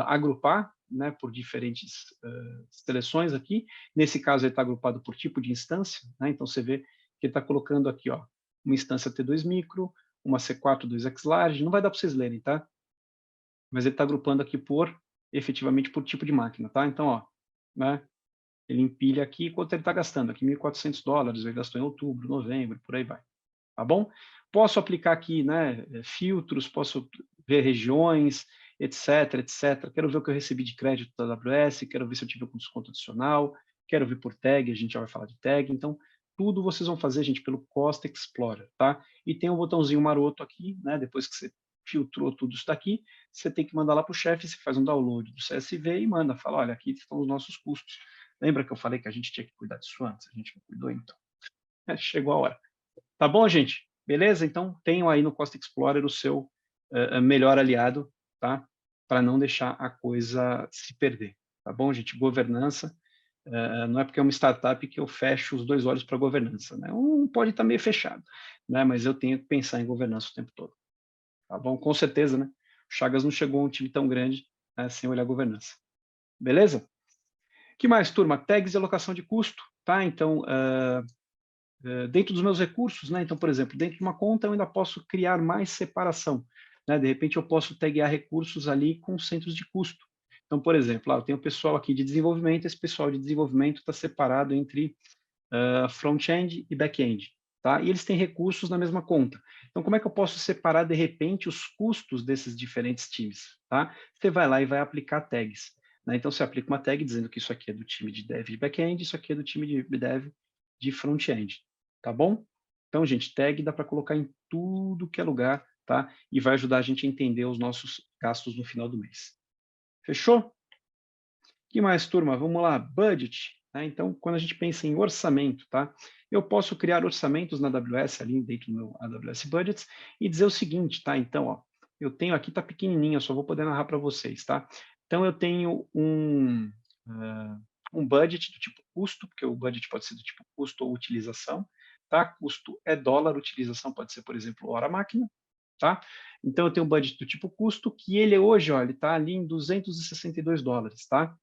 [SPEAKER 1] agrupar, né, por diferentes seleções aqui. Nesse caso, ele está agrupado por tipo de instância, né? Então, você vê que ele está colocando aqui, ó, uma instância T2 micro, uma C4 2X large, não vai dar para vocês lerem, tá? Mas ele está agrupando aqui efetivamente, por tipo de máquina, tá? Então, ó, né? Ele empilha aqui quanto ele está gastando. Aqui $1.400, ele gastou em outubro, novembro, por aí vai. Tá bom? Posso aplicar aqui, né, filtros, posso ver regiões, etc, etc. Quero ver o que eu recebi de crédito da AWS, quero ver se eu tive algum desconto adicional, quero ver por tag, a gente já vai falar de tag. Então, tudo vocês vão fazer, gente, pelo Cost Explorer, tá? E tem um botãozinho maroto aqui, né, depois que você filtrou tudo isso daqui, você tem que mandar lá para o chefe, você faz um download do CSV e manda, fala, olha, aqui estão os nossos custos. Lembra que eu falei que a gente tinha que cuidar disso antes? A gente não cuidou, então. Chegou a hora. Tá bom, gente? Beleza? Então, tenham aí no Cost Explorer o seu melhor aliado, tá? Para não deixar a coisa se perder. Tá bom, gente? Governança. Não é porque é uma startup que eu fecho os dois olhos para governança, né? Um pode estar meio fechado, né? Mas eu tenho que pensar em governança o tempo todo. Tá bom? Com certeza, né? O Chagas não chegou a um time tão grande, né, sem olhar a governança. Beleza? Que mais, turma? Tags e alocação de custo, tá? Então, dentro dos meus recursos, né? Então, por exemplo, dentro de uma conta eu ainda posso criar mais separação, né? De repente eu posso taguear recursos ali com centros de custo. Então, por exemplo, eu tenho o pessoal aqui de desenvolvimento, esse pessoal de desenvolvimento está separado entre front-end e back-end, tá? E eles têm recursos na mesma conta. Então, como é que eu posso separar, de repente, os custos desses diferentes times, tá? Você vai lá e vai aplicar tags, né? Então, você aplica uma tag dizendo que isso aqui é do time de dev de back-end, isso aqui é do time de dev de front-end, tá bom? Então, gente, tag dá para colocar em tudo que é lugar, tá? E vai ajudar a gente a entender os nossos gastos no final do mês. Fechou? Que mais, turma? Vamos lá, budget. Né? Então, quando a gente pensa em orçamento, tá? Eu posso criar orçamentos na AWS, ali dentro do meu AWS Budgets, e dizer o seguinte, tá? Então, ó, eu tenho aqui, tá pequenininho, eu só vou poder narrar para vocês, tá? Então, eu tenho um budget do tipo custo, porque o budget pode ser do tipo custo ou utilização, tá? Custo é dólar, utilização pode ser, por exemplo, hora-máquina, tá? Então, eu tenho um budget do tipo custo, que ele hoje, ó, ele está ali em $262, tá?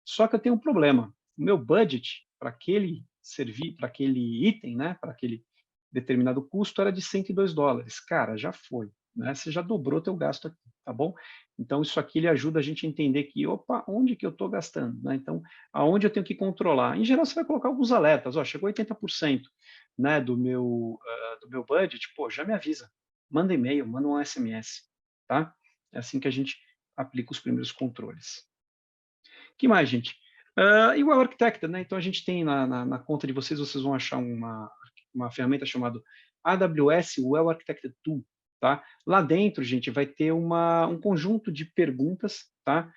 [SPEAKER 1] Só que eu tenho um problema. O meu budget para aquele para aquele item, né, para aquele determinado custo era de $102. Cara, já foi, né? Você já dobrou teu gasto aqui, tá bom? Então isso aqui ele ajuda a gente a entender que, opa, onde que eu estou gastando, né? Então, aonde eu tenho que controlar? Em geral, você vai colocar alguns alertas, ó, chegou 80%, né, do meu budget, pô, já me avisa, manda e-mail, manda um SMS, tá? É assim que a gente aplica os primeiros controles. Que mais, gente? E o Well Architected, né? Então a gente tem na conta de vocês, vocês vão achar uma ferramenta chamada AWS Well Architected Tool, tá? Lá dentro, gente, vai ter um conjunto de perguntas, tá?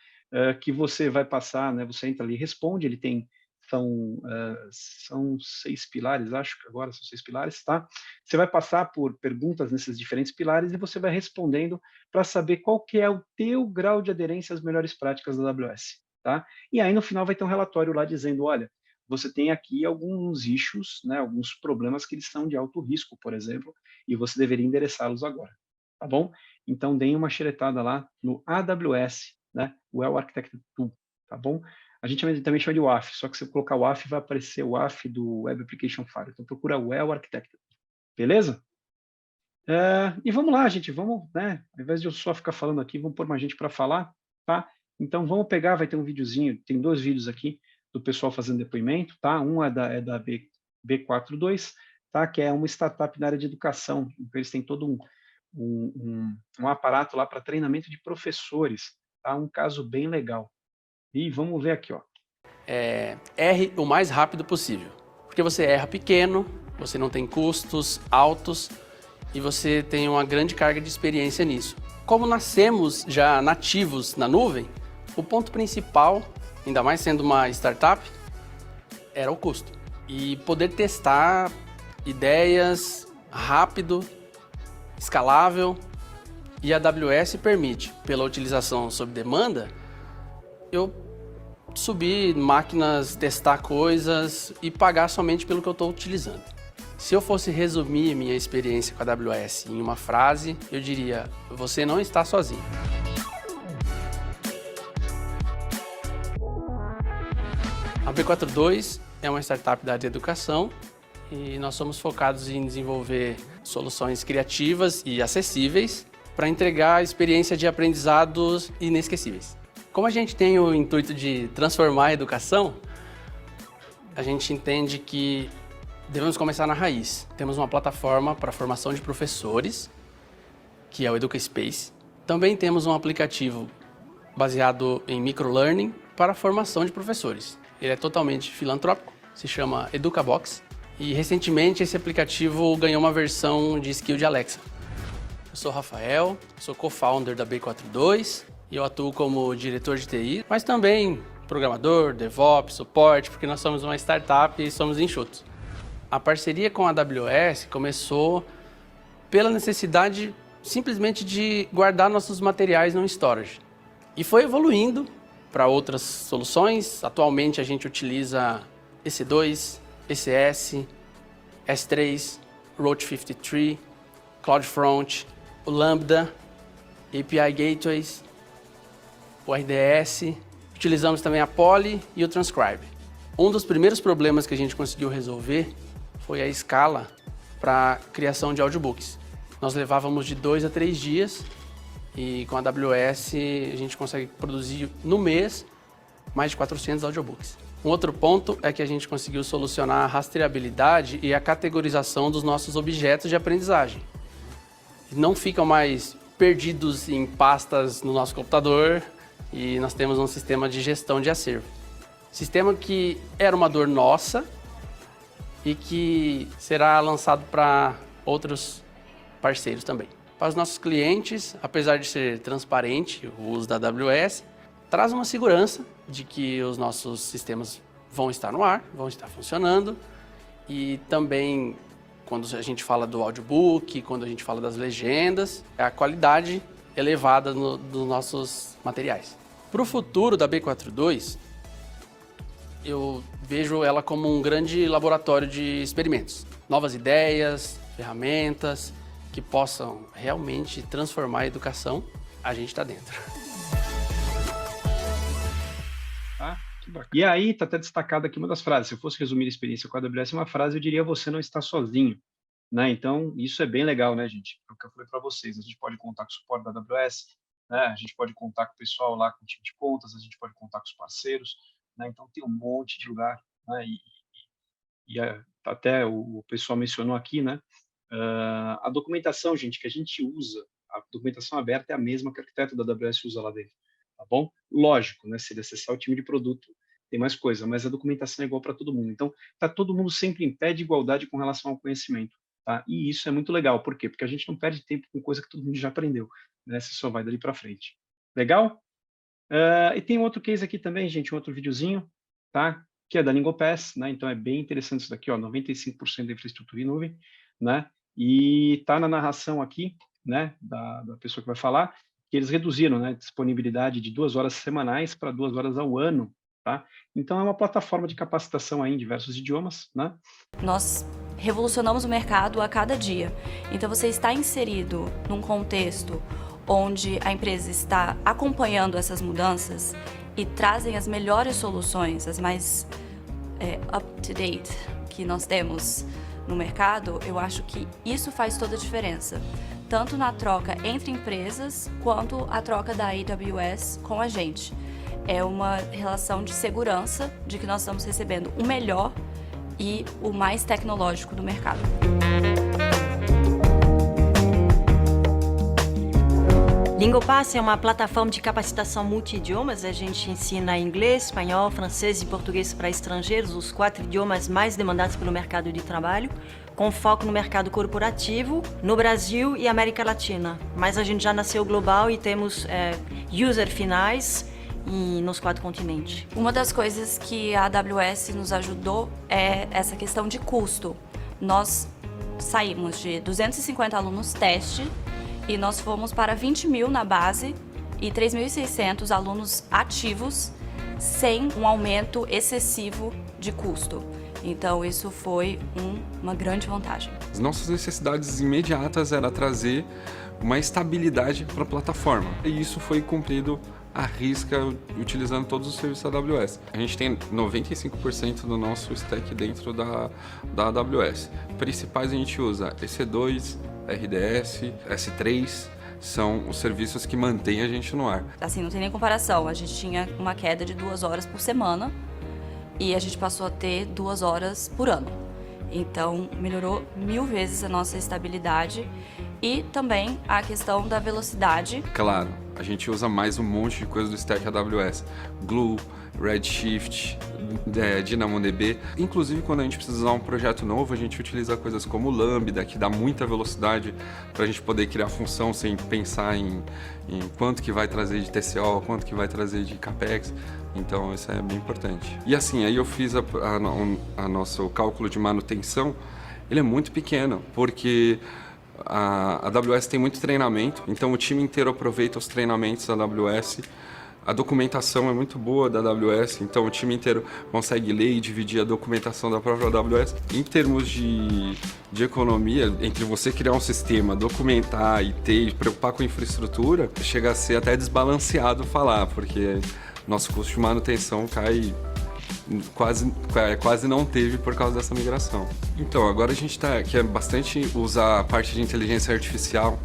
[SPEAKER 1] Que você vai passar, né? Você entra ali, responde, ele tem são 6 pilares, acho que agora são 6 pilares, tá? Você vai passar por perguntas nesses diferentes pilares e você vai respondendo para saber qual que é o teu grau de aderência às melhores práticas da AWS, tá? E aí no final vai ter um relatório lá dizendo, olha, você tem aqui alguns issues, né, alguns problemas que eles são de alto risco, por exemplo, e você deveria endereçá-los agora, tá bom? Então deem uma xeretada lá no AWS, né, Well Architected Tool, tá bom? A gente também chama de WAF, só que se eu colocar o WAF vai aparecer o WAF do Web Application Firewall. Então procura Well Architected, beleza? E vamos lá, gente, vamos, né? Ao invés de eu só ficar falando aqui, vamos pôr mais gente para falar, tá? Então vamos pegar, vai ter um videozinho, tem 2 vídeos aqui do pessoal fazendo depoimento, tá? Um é da B42, tá? Que é uma startup na área de educação. Então eles têm todo um aparato lá para treinamento de professores, tá? Um caso bem legal. E vamos ver aqui, ó.
[SPEAKER 2] Erre o mais rápido possível, porque você erra pequeno, você não tem custos altos e você tem uma grande carga de experiência nisso. Como nascemos já nativos na nuvem, o ponto principal, ainda mais sendo uma startup, era o custo. E poder testar ideias rápido, escalável, e a AWS permite, pela utilização sob demanda, eu subir máquinas, testar coisas e pagar somente pelo que eu estou utilizando. Se eu fosse resumir minha experiência com a AWS em uma frase, eu diria: você não está sozinho. A B42 é uma startup da área de educação e nós somos focados em desenvolver soluções criativas e acessíveis para entregar a experiência de aprendizados inesquecíveis. Como a gente tem o intuito de transformar a educação, a gente entende que devemos começar na raiz. Temos uma plataforma para formação de professores, que é o EducaSpace. Também temos um aplicativo baseado em microlearning para a formação de professores. Ele é totalmente filantrópico, se chama EducaBox. E recentemente esse aplicativo ganhou uma versão de skill de Alexa. Eu sou Rafael, sou co-founder da B42 e eu atuo como diretor de TI, mas também programador, DevOps, suporte, porque nós somos uma startup e somos enxutos. A parceria com a AWS começou pela necessidade simplesmente de guardar nossos materiais no storage. E foi evoluindo para outras soluções. Atualmente a gente utiliza EC2, ECS, S3, Route 53, CloudFront, o Lambda, API Gateways, o RDS. Utilizamos também a Poly e o Transcribe. Um dos primeiros problemas que a gente conseguiu resolver foi a escala para a criação de audiobooks. Nós levávamos de 2 a 3 dias e com a AWS a gente consegue produzir no mês mais de 400 audiobooks. Um outro ponto é que a gente conseguiu solucionar a rastreabilidade e a categorização dos nossos objetos de aprendizagem. Não ficam mais perdidos em pastas no nosso computador e nós temos um sistema de gestão de acervo. Sistema que era uma dor nossa e que será lançado para outros parceiros também. Para os nossos clientes, apesar de ser transparente o uso da AWS, traz uma segurança de que os nossos sistemas vão estar no ar, vão estar funcionando e também quando a gente fala do audiobook, quando a gente fala das legendas, é a qualidade elevada dos nossos materiais. Para o futuro da B42, eu vejo ela como um grande laboratório de experimentos. Novas ideias, ferramentas que possam realmente transformar a educação, a gente está dentro.
[SPEAKER 1] Que bacana. E aí está até destacada aqui uma das frases. Se eu fosse resumir a experiência com a AWS em uma frase, eu diria: você não está sozinho. né? Então, isso é bem legal, né, gente? É o que eu falei para vocês, a gente pode contar com o suporte da AWS, né? A gente pode contar com o pessoal lá, com o time de contas, a gente pode contar com os parceiros, né? Então, tem um monte de lugar, né? Até o pessoal mencionou aqui, né? A documentação, gente, que a gente usa, a documentação aberta é a mesma que o arquiteto da AWS usa lá dentro, tá bom? Lógico, né? Se ele acessar o time de produto, tem mais coisa, mas a documentação é igual para todo mundo. Então, tá todo mundo sempre em pé de igualdade com relação ao conhecimento, tá? E isso é muito legal. Por quê? Porque a gente não perde tempo com coisa que todo mundo já aprendeu, né? Você só vai dali para frente. Legal? E tem um outro case aqui também, gente, um outro videozinho, tá? Que é da LingoPass, né? Então é bem interessante isso daqui, ó, 95% da infraestrutura em nuvem, né? E tá na narração aqui, né, da pessoa que vai falar, que eles reduziram, né, disponibilidade de 2 horas semanais para 2 horas ao ano, tá? Então é uma plataforma de capacitação aí em diversos idiomas, né?
[SPEAKER 3] Nós revolucionamos o mercado a cada dia. Então você está inserido num contexto onde a empresa está acompanhando essas mudanças e trazem as melhores soluções, as mais up-to-date que nós temos no mercado, eu acho que isso faz toda a diferença. Tanto na troca entre empresas, quanto a troca da AWS com a gente. É uma relação de segurança de que nós estamos recebendo o melhor e o mais tecnológico do mercado.
[SPEAKER 4] LingoPass é uma plataforma de capacitação multi-idiomas. A gente ensina inglês, espanhol, francês e português para estrangeiros, os 4 idiomas mais demandados pelo mercado de trabalho, com foco no mercado corporativo, no Brasil e América Latina. Mas a gente já nasceu global e temos user finais nos 4 continentes.
[SPEAKER 3] Uma das coisas que a AWS nos ajudou é essa questão de custo. Nós saímos de 250 alunos teste e nós fomos para 20 mil na base e 3.600 alunos ativos sem um aumento excessivo de custo. Então isso foi uma grande vantagem.
[SPEAKER 5] As nossas necessidades imediatas era trazer uma estabilidade para a plataforma e isso foi cumprido à risca utilizando todos os serviços da AWS. A gente tem 95% do nosso stack dentro da AWS. Principais a gente usa EC2, RDS, S3, são os serviços que mantêm a gente no ar.
[SPEAKER 3] Assim, não tem nem comparação, a gente tinha uma queda de 2 horas por semana e a gente passou a ter 2 horas por ano. Então, melhorou 1000 vezes a nossa estabilidade e também a questão da velocidade.
[SPEAKER 5] Claro, a gente usa mais um monte de coisa do stack AWS. Glue, Redshift, DynamoDB. Inclusive, quando a gente precisa usar um projeto novo, a gente utiliza coisas como o Lambda, que dá muita velocidade para a gente poder criar função sem pensar em quanto que vai trazer de TCO, quanto que vai trazer de CAPEX. Então, isso é bem importante. E assim, aí eu fiz a nosso cálculo de manutenção, ele é muito pequeno, porque a AWS tem muito treinamento, então o time inteiro aproveita os treinamentos da AWS. A documentação é muito boa da AWS, então o time inteiro consegue ler e dividir a documentação da própria AWS. Em termos de economia, entre você criar um sistema, documentar e preocupar com a infraestrutura, chega a ser até desbalanceado falar, porque nosso custo de manutenção quase não teve por causa dessa migração. Então, agora a gente quer bastante usar a parte de inteligência artificial,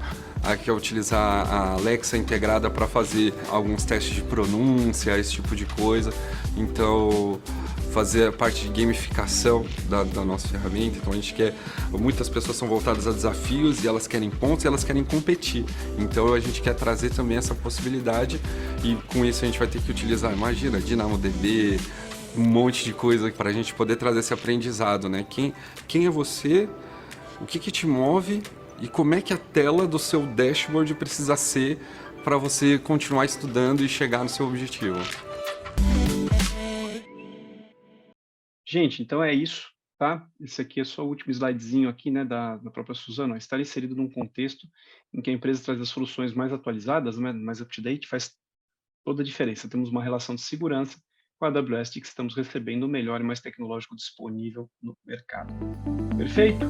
[SPEAKER 5] que é utilizar a Alexa integrada para fazer alguns testes de pronúncia, esse tipo de coisa. Então, fazer a parte de gamificação da nossa ferramenta. Então, a gente quer... Muitas pessoas são voltadas a desafios e elas querem pontos e elas querem competir. Então, a gente quer trazer também essa possibilidade e com isso a gente vai ter que utilizar, imagina, DynamoDB, um monte de coisa para a gente poder trazer esse aprendizado, né? Quem é você? O que te move? E como é que a tela do seu dashboard precisa ser para você continuar estudando e chegar no seu objetivo?
[SPEAKER 1] Gente, então é isso, tá? Esse aqui é só o último slidezinho aqui, né, da própria Suzana. Estar inserido num contexto em que a empresa traz as soluções mais atualizadas, né, mais up-to-date, faz toda a diferença. Temos uma relação de segurança com a AWS de que estamos recebendo o melhor e mais tecnológico disponível no mercado. Perfeito?